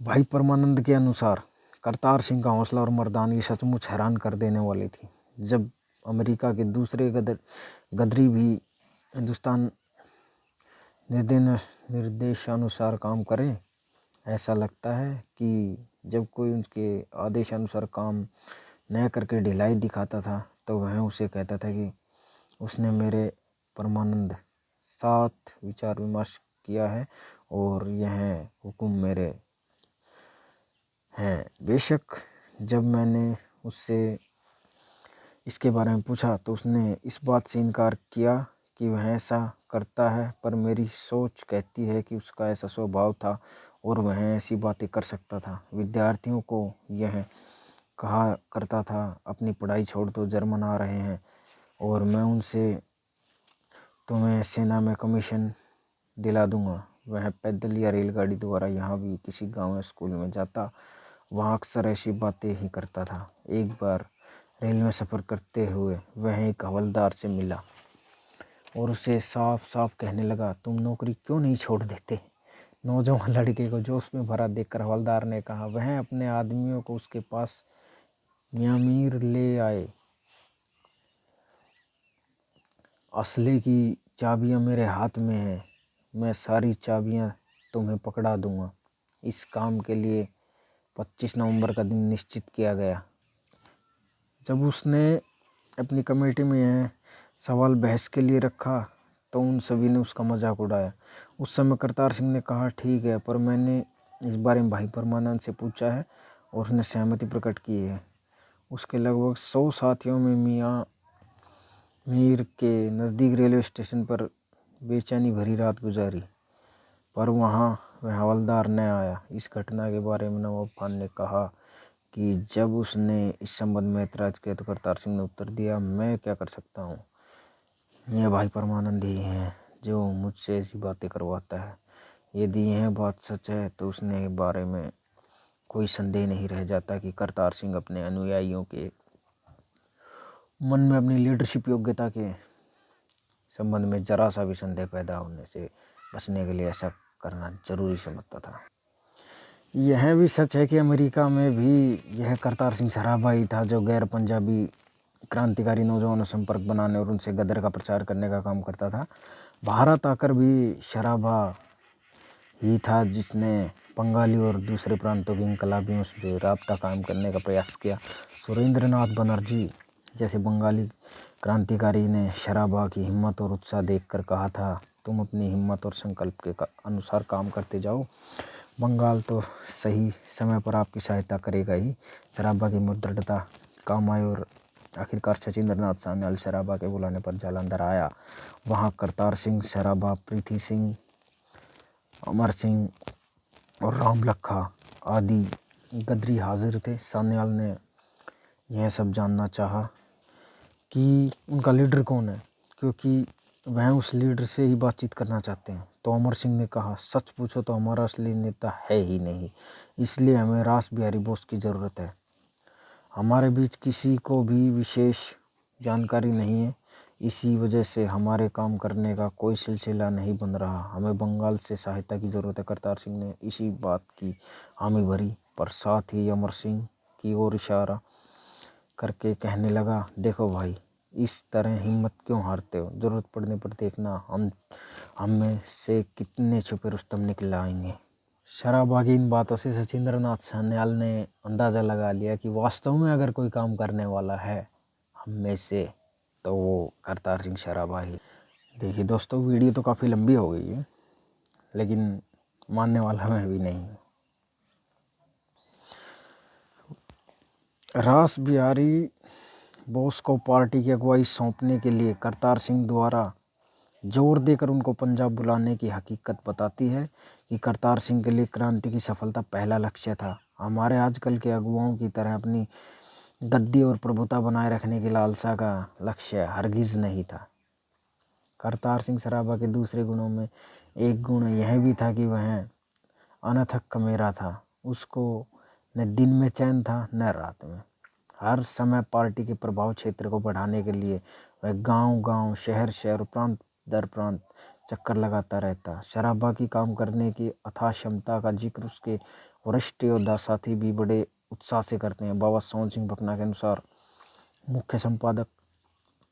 भाई परमानंद के अनुसार करतार सिंह का हौसला और मर्दानगी सचमुच हैरान कर देने वाली थी। जब अमेरिका के दूसरे गदरी भी हिंदुस्तान निर्देशानुसार काम करें, ऐसा लगता है कि जब कोई उनके आदेशानुसार काम न करके ढिलाई दिखाता था तो वह उसे कहता था कि उसने मेरे परमानंद साथ विचार विमर्श किया है और यह हुक्म मेरे हैं। बेशक जब मैंने उससे इसके बारे में पूछा तो उसने इस बात से इनकार किया कि वह ऐसा करता है, पर मेरी सोच कहती है कि उसका ऐसा स्वभाव था और वह ऐसी बातें कर सकता था। विद्यार्थियों को यह कहा करता था, अपनी पढ़ाई छोड़ दो, जर्मन आ रहे हैं, और मैं उनसे तुम्हें सेना में कमीशन दिला दूंगा। वह पैदल या रेलगाड़ी द्वारा यहाँ भी किसी गांव या स्कूल में जाता, वहाँ अक्सर ऐसी बातें ही करता था। एक बार रेल में सफ़र करते हुए वह एक हवलदार से मिला और उसे साफ साफ कहने लगा, तुम नौकरी क्यों नहीं छोड़ देते? नौजवान लड़के को जोश में भरा देखकर हवलदार ने कहा, वह अपने आदमियों को उसके पास म्यांमार ले आए। असले की चाबियां मेरे हाथ में हैं, मैं सारी चाबियां तुम्हें पकड़ा दूंगा। इस काम के लिए 25 नवंबर का दिन निश्चित किया गया। जब उसने अपनी कमेटी में यह सवाल बहस के लिए रखा तो उन सभी ने उसका मजाक उड़ाया। उस समय करतार सिंह ने कहा, ठीक है, पर मैंने इस बारे में भाई परमानंद से पूछा है और उसने सहमति प्रकट की है। उसके लगभग 100 साथियों में मियाँ मीर के नज़दीक रेलवे स्टेशन पर बेचैनी भरी रात गुजारी, पर वहाँ वह हवलदार न आया। इस घटना के बारे में नवाब खान ने कहा कि जब उसने इस संबंध में ऐतराज़ किया तो करतार सिंह ने उत्तर दिया, मैं क्या कर सकता हूँ, यह भाई परमानंद ही हैं जो मुझसे ऐसी बातें करवाता है। यदि यह बात सच है तो उसने बारे में कोई संदेह नहीं रह जाता कि करतार सिंह अपने अनुयायियों के मन में अपनी लीडरशिप योग्यता के संबंध में जरा सा भी संदेह पैदा होने से बचने के लिए ऐसा करना जरूरी समझता था। यह भी सच है कि अमेरिका में भी यह करतार सिंह सराभा ही था जो गैर पंजाबी क्रांतिकारी नौजवानों से संपर्क बनाने और उनसे गदर का प्रचार करने का काम करता था। भारत आकर भी सराभा ही था जिसने बंगाली और दूसरे प्रांतों के इनकलाबियों से राब्ता कायम करने का प्रयास किया। सुरेंद्रनाथ बनर्जी जैसे बंगाली क्रांतिकारी ने सराभा की हिम्मत और उत्साह देखकर कहा था, तुम अपनी हिम्मत और संकल्प के अनुसार काम करते जाओ, बंगाल तो सही समय पर आपकी सहायता करेगा ही। सराभा की दृढ़ता काम आई और आखिरकार सचिंद्रनाथ सान्याल सराभा के बुलाने पर जालंधर आया। वहाँ करतार सिंह सराभा, प्रीति सिंह, अमर सिंह और राम लखा आदि गदरी हाजिर थे। सान्याल ने यह सब जानना चाहा कि उनका लीडर कौन है, क्योंकि वह उस लीडर से ही बातचीत करना चाहते हैं। तो अमर सिंह ने कहा, सच पूछो तो हमारा असली नेता है ही नहीं, इसलिए हमें रास बिहारी बोस की ज़रूरत है। हमारे बीच किसी को भी विशेष जानकारी नहीं है, इसी वजह से हमारे काम करने का कोई सिलसिला नहीं बन रहा। हमें बंगाल से सहायता की ज़रूरत है। करतार सिंह ने इसी बात की हामी भरी, पर साथ ही अमर सिंह की ओर इशारा करके कहने लगा, देखो भाई, इस तरह हिम्मत क्यों हारते हो? ज़रूरत पड़ने पर देखना हम में से कितने छुपे रुस्तम निकल आएंगे। सराभा की इन बातों से सचिंद्रनाथ सान्याल ने अंदाज़ा लगा लिया कि वास्तव में अगर कोई काम करने वाला है हम में से तो वो करतार सिंह सराभा ही। देखिए दोस्तों, वीडियो तो काफ़ी लंबी हो गई है, लेकिन मानने वाला मैं भी नहीं हूँ। रास बिहारी बोस को पार्टी की अगुवाई सौंपने के लिए करतार सिंह द्वारा जोर देकर उनको पंजाब बुलाने की हकीकत बताती है कि करतार सिंह के लिए क्रांति की सफलता पहला लक्ष्य था। हमारे आजकल के अगुवाओं की तरह अपनी गद्दी और प्रभुता बनाए रखने की लालसा का लक्ष्य हरगिज नहीं था। करतार सिंह सराभा के दूसरे गुणों में एक गुण यह भी था कि वह अनथक कमेरा था। उसको न दिन में चैन था न रात में। हर समय पार्टी के प्रभाव क्षेत्र को बढ़ाने के लिए वह गांव-गांव, शहर-शहर, प्रांत दर प्रांत चक्कर लगाता रहता। सराभा की काम करने की अथाह क्षमता का जिक्र उसके वरिष्ठ योद्धा साथी भी बड़े उत्साह से करते हैं। बाबा सोहन सिंह भकना के अनुसार मुख्य संपादक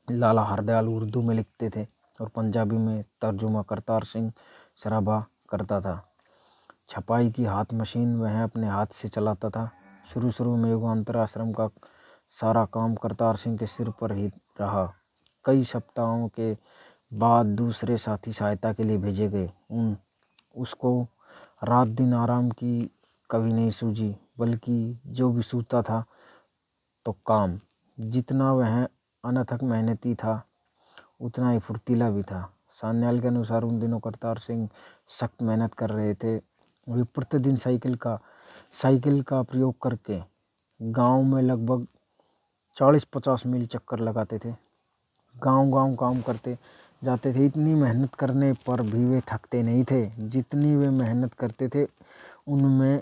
लाला हरदयाल उर्दू में लिखते थे और पंजाबी में तर्जुमा करतार सिंह सराभा करता था। छपाई की हाथ मशीन वह अपने हाथ से चलाता था। शुरू में युगांतर आश्रम का सारा काम करतार सिंह के सिर पर ही रहा। कई सप्ताहों के बाद दूसरे साथी सहायता के लिए भेजे गए। उसको रात दिन आराम की कभी नहीं सूझी, बल्कि जो भी सूझता था तो काम। जितना वह अनथक मेहनती था उतना ही फुर्तीला भी था। सान्याल के अनुसार उन दिनों करतार सिंह सख्त मेहनत कर रहे थे। वे प्रतिदिन साइकिल का प्रयोग करके गांव में लगभग 40-50 मील चक्कर लगाते थे। गांव-गांव काम करते जाते थे। इतनी मेहनत करने पर भी वे थकते नहीं थे। जितनी वे मेहनत करते थे उनमें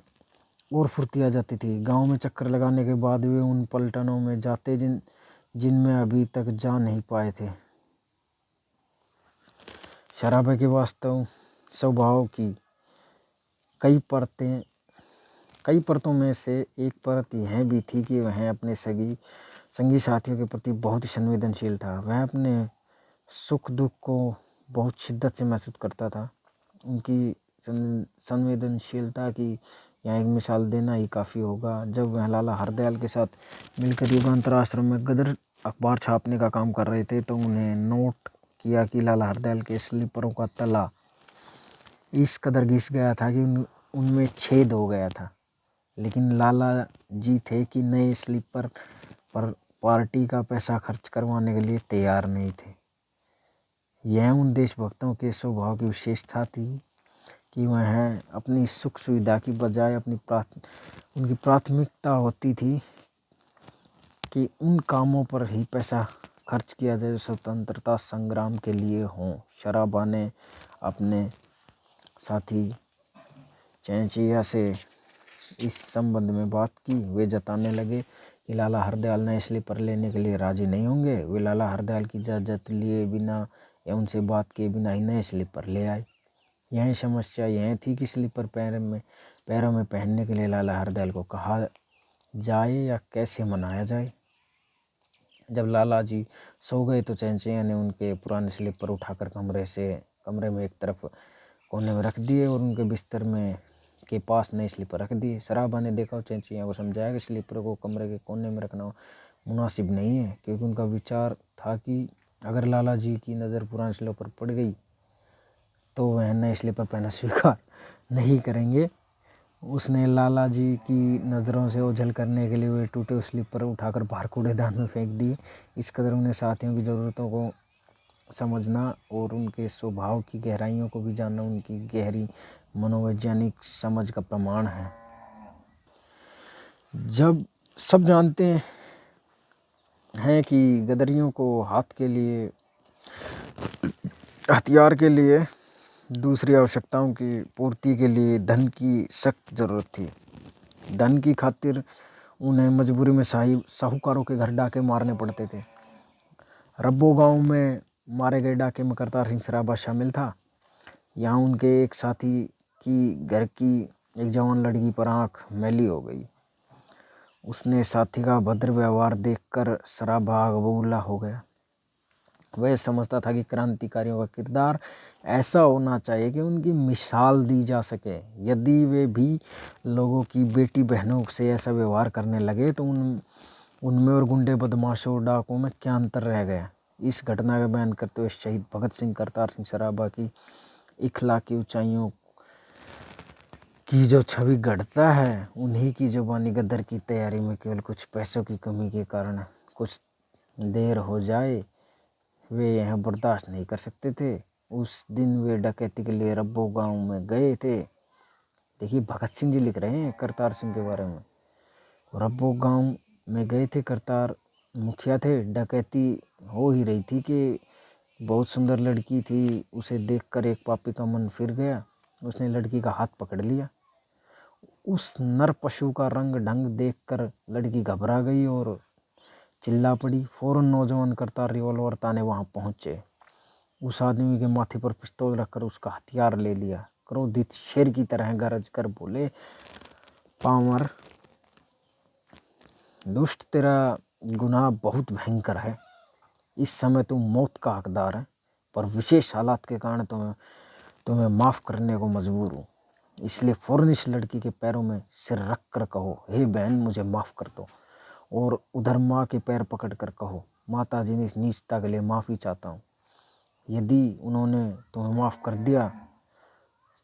और फुर्ती आ जाती थी। गांव में चक्कर लगाने के बाद वे उन पलटनों में जाते जिनमें अभी तक जा नहीं पाए थे। सराभा के वास्तव स्वभाव की कई परतों में से एक परत यह भी थी कि वह अपने संगी साथियों के प्रति बहुत ही संवेदनशील था। वह अपने सुख दुख को बहुत शिद्दत से महसूस करता था। उनकी संवेदनशीलता की यहाँ एक मिसाल देना ही काफ़ी होगा। जब वह लाला हरदयाल के साथ मिलकर युगांतर आश्रम में गदर अखबार छापने का काम कर रहे थे तो उन्हें नोट किया कि लाला हरदयाल के स्लीपरों का तला इस कदर घिस गया था कि उनमें छेद हो गया था। लेकिन लाला जी थे कि नए स्लीपर पर पार्टी का पैसा खर्च करवाने के लिए तैयार नहीं थे। यह उन देशभक्तों के स्वभाव की विशेषता थी कि वह अपनी सुख सुविधा की बजाय उनकी प्राथमिकता होती थी कि उन कामों पर ही पैसा खर्च किया जाए जो स्वतंत्रता संग्राम के लिए हों। सराभा ने अपने साथी चैचिया से इस संबंध में बात की। वे जताने लगे कि लाला हरदयाल नए स्लीपर लेने के लिए राजी नहीं होंगे। वे लाला हरदयाल की इजाज़त लिए बिना या उनसे बात किए बिना ही नए स्लीपर ले आए। यही समस्या यह थी कि स्लीपर पैरों में पहनने के लिए लाला हरदयाल को कहा जाए या कैसे मनाया जाए। जब लाला जी सो गए तो चैनचिया ने उनके पुराने स्लीपर उठाकर कमरे में एक तरफ कोने में रख दिए और उनके बिस्तर में के पास नए स्लीपर रख दिए। सराबा ने देखा और चैनचिया को समझाया कि स्लीपर को कमरे के कोने में रखना मुनासिब नहीं है, क्योंकि उनका विचार था कि अगर लाला जी की नज़र पुराने स्लीपर पर पड़ गई तो वह नए स्लीपर पहना स्वीकार नहीं करेंगे। उसने लाला जी की नज़रों से ओझल करने के लिए वे टूटे स्लीपर उठाकर बाहर कूड़ेदान में फेंक दिए। इस कदर उन्हें साथियों की ज़रूरतों को समझना और उनके स्वभाव की गहराइयों को भी जानना उनकी गहरी मनोवैज्ञानिक समझ का प्रमाण है। जब सब जानते हैं कि गदरियों को हथियार के लिए दूसरी आवश्यकताओं की पूर्ति के लिए धन की सख्त ज़रूरत थी। धन की खातिर उन्हें मजबूरी में साहूकारों के घर डाके मारने पड़ते थे। रब्बो गांव में मारे गए डाके में करतार सिंह सराबा शामिल था। यहाँ उनके एक साथी की घर की एक जवान लड़की पर आंख मैली हो गई। उसने साथी का भद्र व्यवहार देखकर सराबा आग बबूला हो गया। वह समझता था कि क्रांतिकारियों का किरदार ऐसा होना चाहिए कि उनकी मिसाल दी जा सके। यदि वे भी लोगों की बेटी बहनों से ऐसा व्यवहार करने लगे तो उनमें और गुंडे बदमाशों और डाकुओं में क्या अंतर रह गया। इस घटना का बयान करते हुए शहीद भगत सिंह करतार सिंह सराबा की इखलाकी ऊंचाइयों की जो छवि गढ़ता है, उन्हीं की जुबानी गदर की तैयारी में केवल कुछ पैसों की कमी के कारण कुछ देर हो जाए, वे यह बर्दाश्त नहीं कर सकते थे। उस दिन वे डकैती के लिए रब्बो गांव में गए थे। देखिए, भगत सिंह जी लिख रहे हैं करतार सिंह के बारे में। रब्बो गांव में गए थे, करतार मुखिया थे। डकैती हो ही रही थी कि बहुत सुंदर लड़की थी। उसे देखकर एक पापी का मन फिर गया। उसने लड़की का हाथ पकड़ लिया। उस नर पशु का रंग ढंग देखकर लड़की घबरा गई और चिल्ला पड़ी। फौरन नौजवान करतार रिवॉल्वर ताने वहां पहुंचे। उस आदमी के माथे पर पिस्तौल रखकर उसका हथियार ले लिया। क्रोधित शेर की तरह गरज कर बोले, पामर दुष्ट, तेरा गुनाह बहुत भयंकर है। इस समय तुम मौत का हकदार है, पर विशेष हालात के कारण तुम्हें माफ़ करने को मजबूर हूँ। इसलिए फौरन इस लड़की के पैरों में सिर रख कर कहो, हे बहन, मुझे माफ़ कर दो। और उधर माँ के पैर पकड़ कर कहो, माता जी ने इस नीचता के लिए माफ़ी चाहता हूँ। यदि उन्होंने तुम्हें माफ़ कर दिया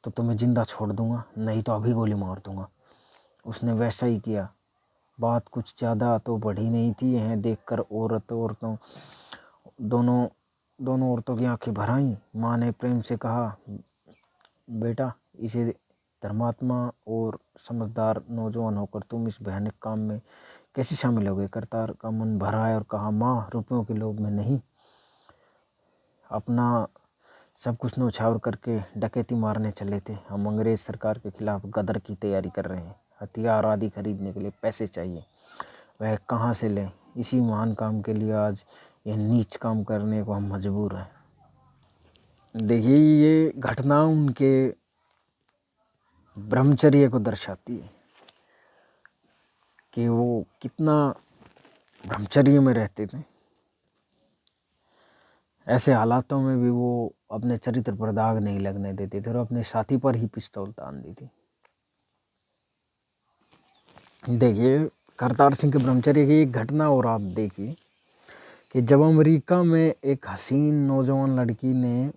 तो तुम्हें जिंदा छोड़ दूंगा, नहीं तो अभी गोली मार दूंगा। उसने वैसा ही किया। बात कुछ ज़्यादा तो बढ़ी नहीं थी। यह देखकर औरतों दोनों औरतों की आंखें भर आईं। माँ ने प्रेम से कहा, बेटा, इसे धर्मात्मा और समझदार नौजवान होकर तुम इस भयानक काम में कैसे शामिल हो गए। करतार का मन भरा है और कहा, माँ, रुपयों के लोभ में नहीं, अपना सब कुछ न्यौछावर करके डकैती मारने चले थे। हम अंग्रेज सरकार के खिलाफ गदर की तैयारी कर रहे हैं। हथियार आदि खरीदने के लिए पैसे चाहिए, वह कहाँ से लें। इसी महान काम के लिए आज यह नीच काम करने को हम मजबूर हैं। देखिए, ये घटना उनके ब्रह्मचर्य को दर्शाती है कि वो कितना ब्रह्मचर्य में रहते थे। ऐसे हालातों में भी वो अपने चरित्र पर दाग नहीं लगने देते थे और अपने साथी पर ही पिस्तौल तान दी थी। देखिए, करतार सिंह के ब्रह्मचर्य की एक घटना और आप देखिए कि जब अमेरिका में एक हसीन नौजवान लड़की ने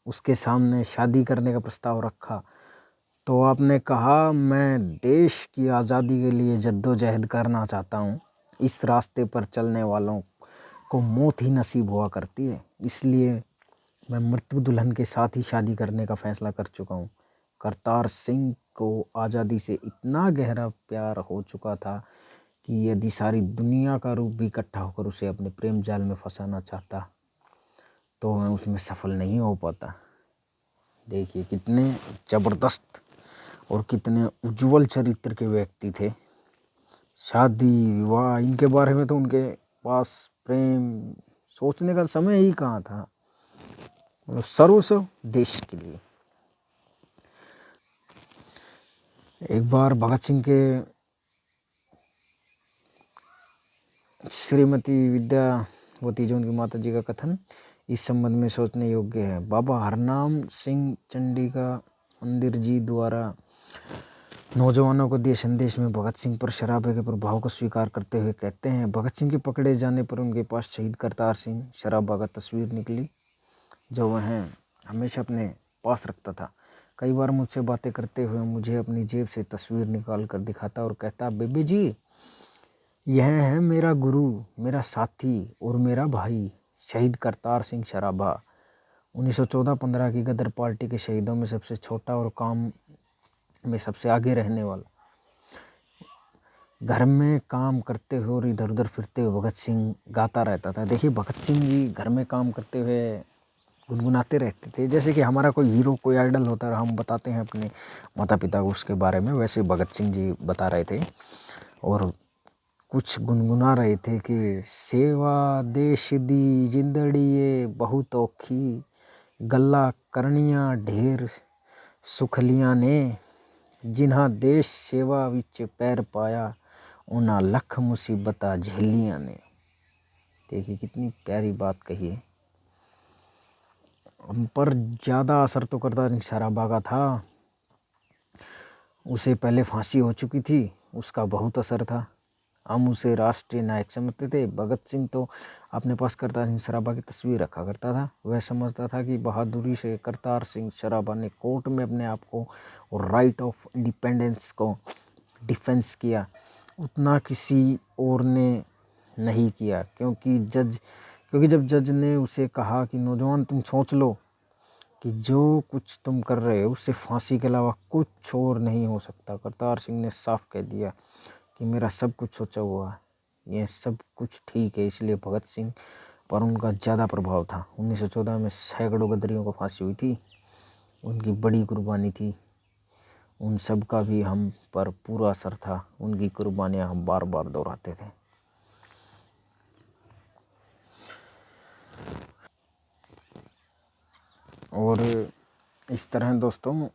उसके सामने शादी करने का प्रस्ताव रखा तो आपने कहा, मैं देश की आज़ादी के लिए जद्दोजहद करना चाहता हूँ। इस रास्ते पर चलने वालों को मौत ही नसीब हुआ करती है, इसलिए मैं मृत्यु दुल्हन के साथ ही शादी करने का फैसला कर चुका हूँ। करतार सिंह को आज़ादी से इतना गहरा प्यार हो चुका था कि यदि सारी दुनिया का रूप भी इकट्ठा होकर उसे अपने प्रेम जाल में फंसाना चाहता तो वह उसमें सफल नहीं हो पाता। देखिए, कितने ज़बरदस्त और कितने उज्जवल चरित्र के व्यक्ति थे। शादी विवाह इनके बारे में तो उनके पास प्रेम सोचने का समय ही कहाँ था। सर्वस्व देश के लिए। एक बार भगत सिंह के श्रीमती विद्यावती जो उनकी माता जी का कथन इस संबंध में सोचने योग्य है। बाबा हरनाम सिंह चंडिका मंदिर जी द्वारा नौजवानों को दिए संदेश में भगत सिंह पर शराबे के प्रभाव को स्वीकार करते हुए कहते हैं, भगत सिंह के पकड़े जाने पर उनके पास शहीद करतार सिंह शराबा का तस्वीर निकली जो वह हमेशा अपने पास रखता था। कई बार मुझसे बातें करते हुए मुझे अपनी जेब से तस्वीर निकाल कर दिखाता और कहता, बेबी जी यह है मेरा गुरु, मेरा साथी और मेरा भाई शहीद करतार सिंह शराबा, 1914-15 की गदर पार्टी के शहीदों में सबसे छोटा और काम में सबसे आगे रहने वाला। घर में काम करते हुए और इधर उधर फिरते हुए भगत सिंह गाता रहता था। देखिए भगत सिंह जी घर में काम करते हुए गुनगुनाते रहते थे, जैसे कि हमारा कोई हीरो कोई आइडल होता है, हम बताते हैं अपने माता पिता को उसके बारे में, वैसे भगत सिंह जी बता रहे थे और कुछ गुनगुना रहे थे कि सेवा देश दी जिंदड़िए बहुत औखी, गल्ला करनियाँ ढेर सुखलियाँ ने, जिन्हा देश सेवा विच पैर पाया उन्हें लख मुसीबता झेलियाँ ने। देखिए कितनी प्यारी बात कही है। हम पर ज़्यादा असर तो करतार सिंह शराबा का था। उसे पहले फांसी हो चुकी थी, उसका बहुत असर था। हम उसे राष्ट्रीय नायक समझते थे। भगत सिंह तो अपने पास करतार सिंह शराबा की तस्वीर रखा करता था। वह समझता था कि बहादुरी से करतार सिंह शराबा ने कोर्ट में अपने आप को और राइट ऑफ इंडिपेंडेंस को डिफेंस किया, उतना किसी और ने नहीं किया। क्योंकि जब जज ने उसे कहा कि नौजवान तुम सोच लो कि जो कुछ तुम कर रहे हो उससे फांसी के अलावा कुछ और नहीं हो सकता, करतार सिंह ने साफ कह दिया कि मेरा सब कुछ सोचा हुआ है, यह सब कुछ ठीक है। इसलिए भगत सिंह पर उनका ज़्यादा प्रभाव था। 1914 में सैकड़ों गदरियों को फांसी हुई थी, उनकी बड़ी कुर्बानी थी। उन सब का भी हम पर पूरा असर था, उनकी कुर्बानियाँ हम बार बार दोहराते थे। और इस तरह दोस्तों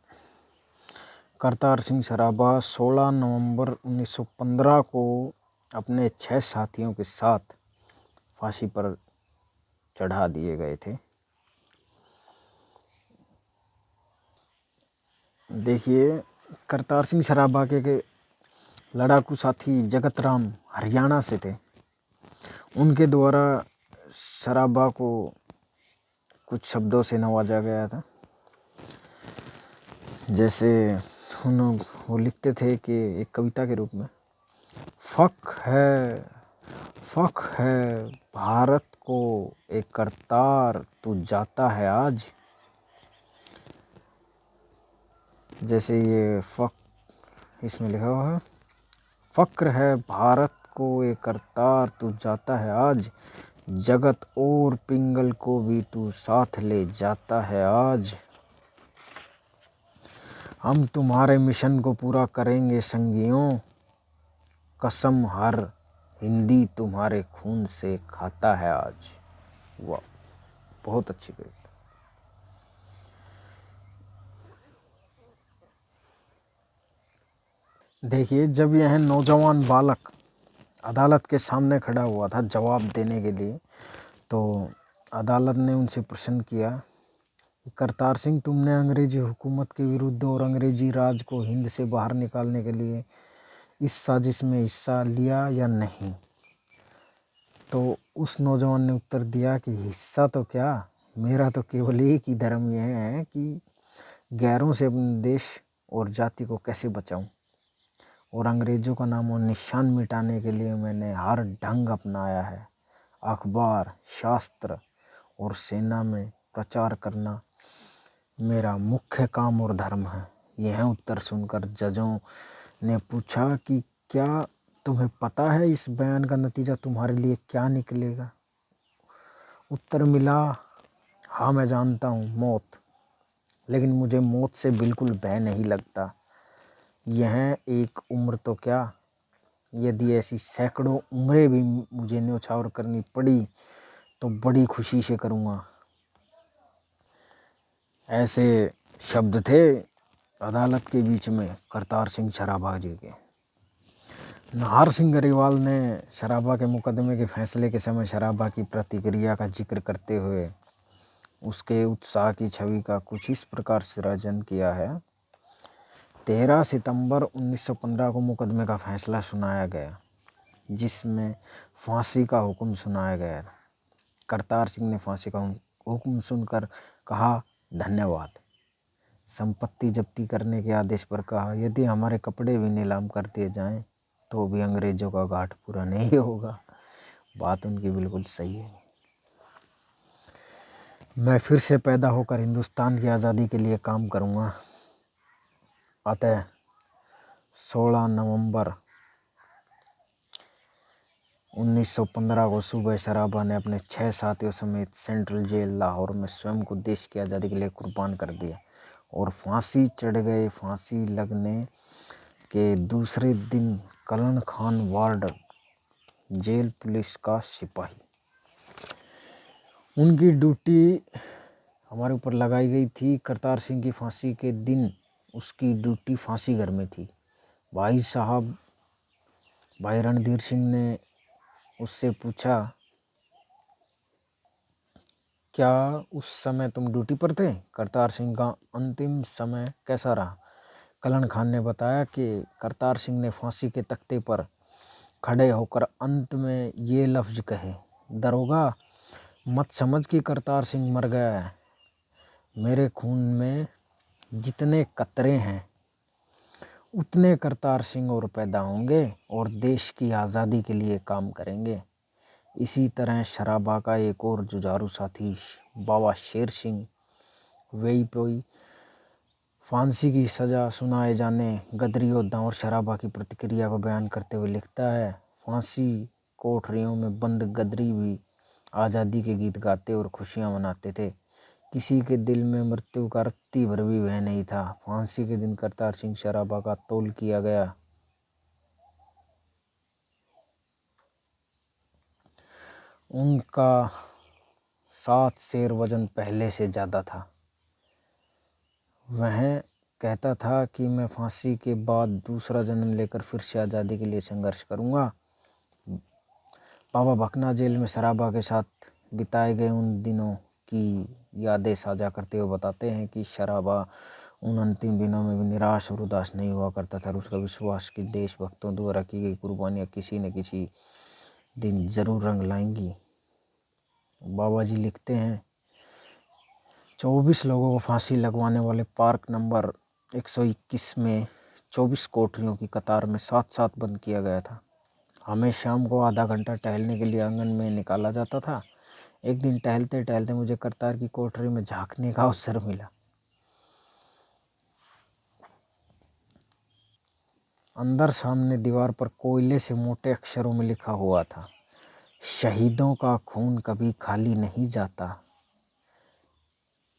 करतार सिंह शराबा 16 नवंबर 1915 को अपने 6 साथियों के साथ फांसी पर चढ़ा दिए गए थे। देखिए करतार सिंह शराबा के लड़ाकू साथी जगत राम हरियाणा से थे। उनके द्वारा शराबा को कुछ शब्दों से नवाजा गया था। जैसे वो लिखते थे कि एक कविता के रूप में, फख है भारत को एक करतार तू जाता है आज। जैसे ये फक इसमें लिखा हुआ है, फक्र है भारत को एक करतार तू जाता है आज, जगत और पिंगल को भी तू साथ ले जाता है आज। हम तुम्हारे मिशन को पूरा करेंगे संगियों, कसम हर हिंदी तुम्हारे खून से खाता है आज। वाह, बहुत अच्छी कविता। देखिए जब यह नौजवान बालक अदालत के सामने खड़ा हुआ था जवाब देने के लिए, तो अदालत ने उनसे प्रश्न किया कि करतार सिंह तुमने अंग्रेजी हुकूमत के विरुद्ध और अंग्रेजी राज को हिंद से बाहर निकालने के लिए इस साजिश में हिस्सा लिया या नहीं। तो उस नौजवान ने उत्तर दिया कि हिस्सा तो क्या, मेरा तो केवल एक ही धर्म यह है कि गैरों से अपने देश और जाति को कैसे बचाऊं, और अंग्रेज़ों का नाम और निशान मिटाने के लिए मैंने हर ढंग अपनाया है। अखबार, शास्त्र और सेना में प्रचार करना मेरा मुख्य काम और धर्म है। यह उत्तर सुनकर जजों ने पूछा कि क्या तुम्हें पता है इस बयान का नतीजा तुम्हारे लिए क्या निकलेगा। उत्तर मिला, हाँ मैं जानता हूँ, मौत। लेकिन मुझे मौत से बिल्कुल भय नहीं लगता। यह एक उम्र तो क्या, यदि ऐसी सैकड़ों उम्रें भी मुझे न्योछावर करनी पड़ी तो बड़ी खुशी से करूँगा। ऐसे शब्द थे अदालत के बीच में करतार सिंह सराभा जी के। नाहर सिंह गरेवाल ने सराभा के मुकदमे के फैसले के समय सराभा की प्रतिक्रिया का जिक्र करते हुए उसके उत्साह की छवि का कुछ इस प्रकार सृजन किया है। 13 सितंबर 1915 को मुकदमे का फैसला सुनाया गया, जिसमें फांसी का हुक्म सुनाया गया। करतार सिंह ने फांसी का हुक्म सुनकर कहा, धन्यवाद। संपत्ति जब्ती करने के आदेश पर कहा, यदि हमारे कपड़े भी नीलाम कर दिए जाएं तो भी अंग्रेजों का घाट पूरा नहीं होगा। बात उनकी बिल्कुल सही है। मैं फिर से पैदा होकर हिंदुस्तान की आज़ादी के लिए काम करूँगा। अतः 16 नवंबर 1915 को सुबह सराभा ने अपने 6 साथियों समेत सेंट्रल जेल लाहौर में स्वयं को देश की आज़ादी के लिए कुर्बान कर दिया और फांसी चढ़ गए। फांसी लगने के दूसरे दिन Kalan Khan warden, jail police का सिपाही, उनकी ड्यूटी हमारे ऊपर लगाई गई थी। करतार सिंह की फांसी के दिन उसकी ड्यूटी फांसी घर में थी। भाई साहब, भाई रणधीर सिंह ने उससे पूछा, क्या उस समय तुम ड्यूटी पर थे? करतार सिंह का अंतिम समय कैसा रहा? कलन खान ने बताया कि करतार सिंह ने फांसी के तख्ते पर खड़े होकर अंत में ये लफ्ज़ कहे, दरोगा, मत समझ कि करतार सिंह मर गया है। मेरे खून में जितने कतरे हैं उतने करतार सिंह और पैदा होंगे और देश की आज़ादी के लिए काम करेंगे। इसी तरह सराभा का एक और जुझारू साथी बाबा शेर सिंह वेईपोई फांसी की सज़ा सुनाए जाने गदरी योद्धा और सराभा की प्रतिक्रिया को बयान करते हुए लिखता है, फांसी कोठरियों में बंद गदरी भी आज़ादी के गीत गाते और खुशियाँ मनाते थे। किसी के दिल में मृत्यु का रत्ती भर भी भय नहीं था। फांसी के दिन करतार सिंह सराभा का तौल किया गया। उनका 7 सेर वजन पहले से ज़्यादा था। वह कहता था कि मैं फांसी के बाद दूसरा जन्म लेकर फिर से आज़ादी के लिए संघर्ष करूंगा। बाबा भकना जेल में सराभा के साथ बिताए गए उन दिनों की यादें साझा करते हुए बताते हैं कि सराभा उन अंतिम दिनों में भी निराश और उदास नहीं हुआ करता था और उसका विश्वास कि देशभक्तों द्वारा की गई कुर्बानियाँ किसी न किसी दिन जरूर रंग लाएंगी। बाबा जी लिखते हैं, 24 लोगों को फांसी लगवाने वाले पार्क नंबर 121 में 24 कोठरियों की कतार में साथ साथ बंद किया गया था। हमें शाम को आधा घंटा टहलने के लिए आंगन में निकाला जाता था। एक दिन टहलते टहलते मुझे करतार की कोठरी में झांकने का अवसर मिला। अंदर सामने दीवार पर कोयले से मोटे अक्षरों में लिखा हुआ था, शहीदों का खून कभी खाली नहीं जाता।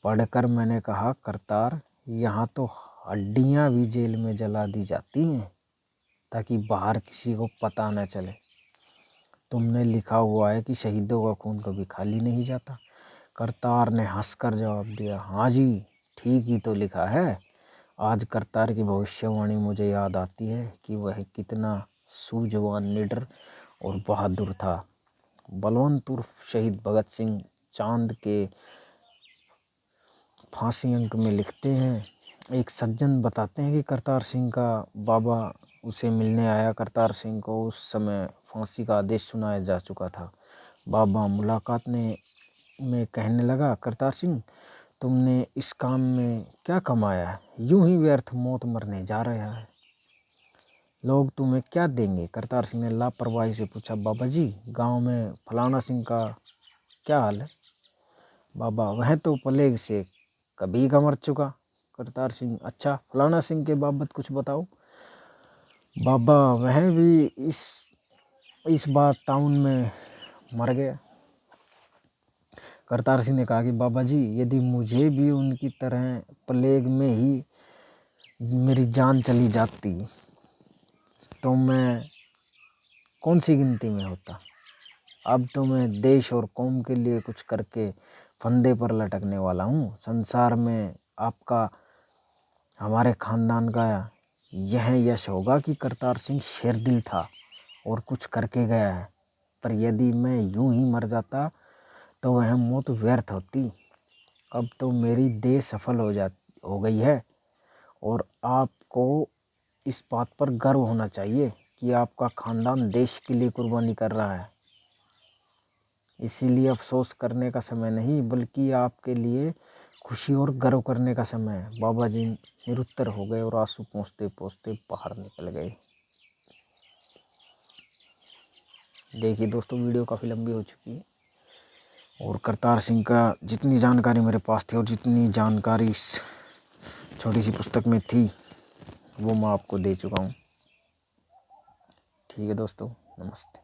पढ़कर मैंने कहा, करतार, यहाँ तो हड्डियाँ भी जेल में जला दी जाती हैं ताकि बाहर किसी को पता न चले। तुमने लिखा हुआ है कि शहीदों का खून कभी खाली नहीं जाता। करतार ने हंसकर जवाब दिया, हाँ जी, ठीक ही तो लिखा है। आज करतार की भविष्यवाणी मुझे याद आती है कि वह कितना सूझवान, निडर और बहादुर था। बलवंत उर्फ शहीद भगत सिंह चांद के फांसी अंक में लिखते हैं, एक सज्जन बताते हैं कि करतार सिंह का बाबा उसे मिलने आया। करतार सिंह को उस समय फांसी का आदेश सुनाया जा चुका था। बाबा मुलाकात में कहने लगा, करतार सिंह, तुमने इस काम में क्या कमाया है? यूं ही व्यर्थ मौत मरने जा रहा है। लोग तुम्हें क्या देंगे? करतार सिंह ने लापरवाही से पूछा, बाबा जी, गांव में फलाना सिंह का क्या हाल है? बाबा, वह तो प्लेग से कभी का मर चुका। करतार सिंह, अच्छा, फलाना सिंह के बाबत कुछ बताओ। बाबा, वह भी इस बार टाउन में मर गया। करतार सिंह ने कहा कि बाबा जी, यदि मुझे भी उनकी तरह प्लेग में ही मेरी जान चली जाती तो मैं कौन सी गिनती में होता। अब तो मैं देश और कौम के लिए कुछ करके फंदे पर लटकने वाला हूँ। संसार में आपका हमारे खानदान का यह यश होगा कि करतार सिंह शेरदिल था और कुछ करके गया है, पर यदि मैं यूं ही मर जाता तो वह मौत व्यर्थ होती। अब तो मेरी देह सफल हो गई है और आपको इस बात पर गर्व होना चाहिए कि आपका खानदान देश के लिए कुर्बानी कर रहा है। इसीलिए अफसोस करने का समय नहीं, बल्कि आपके लिए खुशी और गर्व करने का समय है। बाबा जी निरुत्तर हो गए और आंसू पोंछते पोंछते बाहर निकल गए। देखिए दोस्तों, वीडियो काफ़ी लंबी हो चुकी है और करतार सिंह का जितनी जानकारी मेरे पास थी और जितनी जानकारी इस छोटी सी पुस्तक में थी वो मैं आपको दे चुका हूँ। ठीक है दोस्तों, नमस्ते।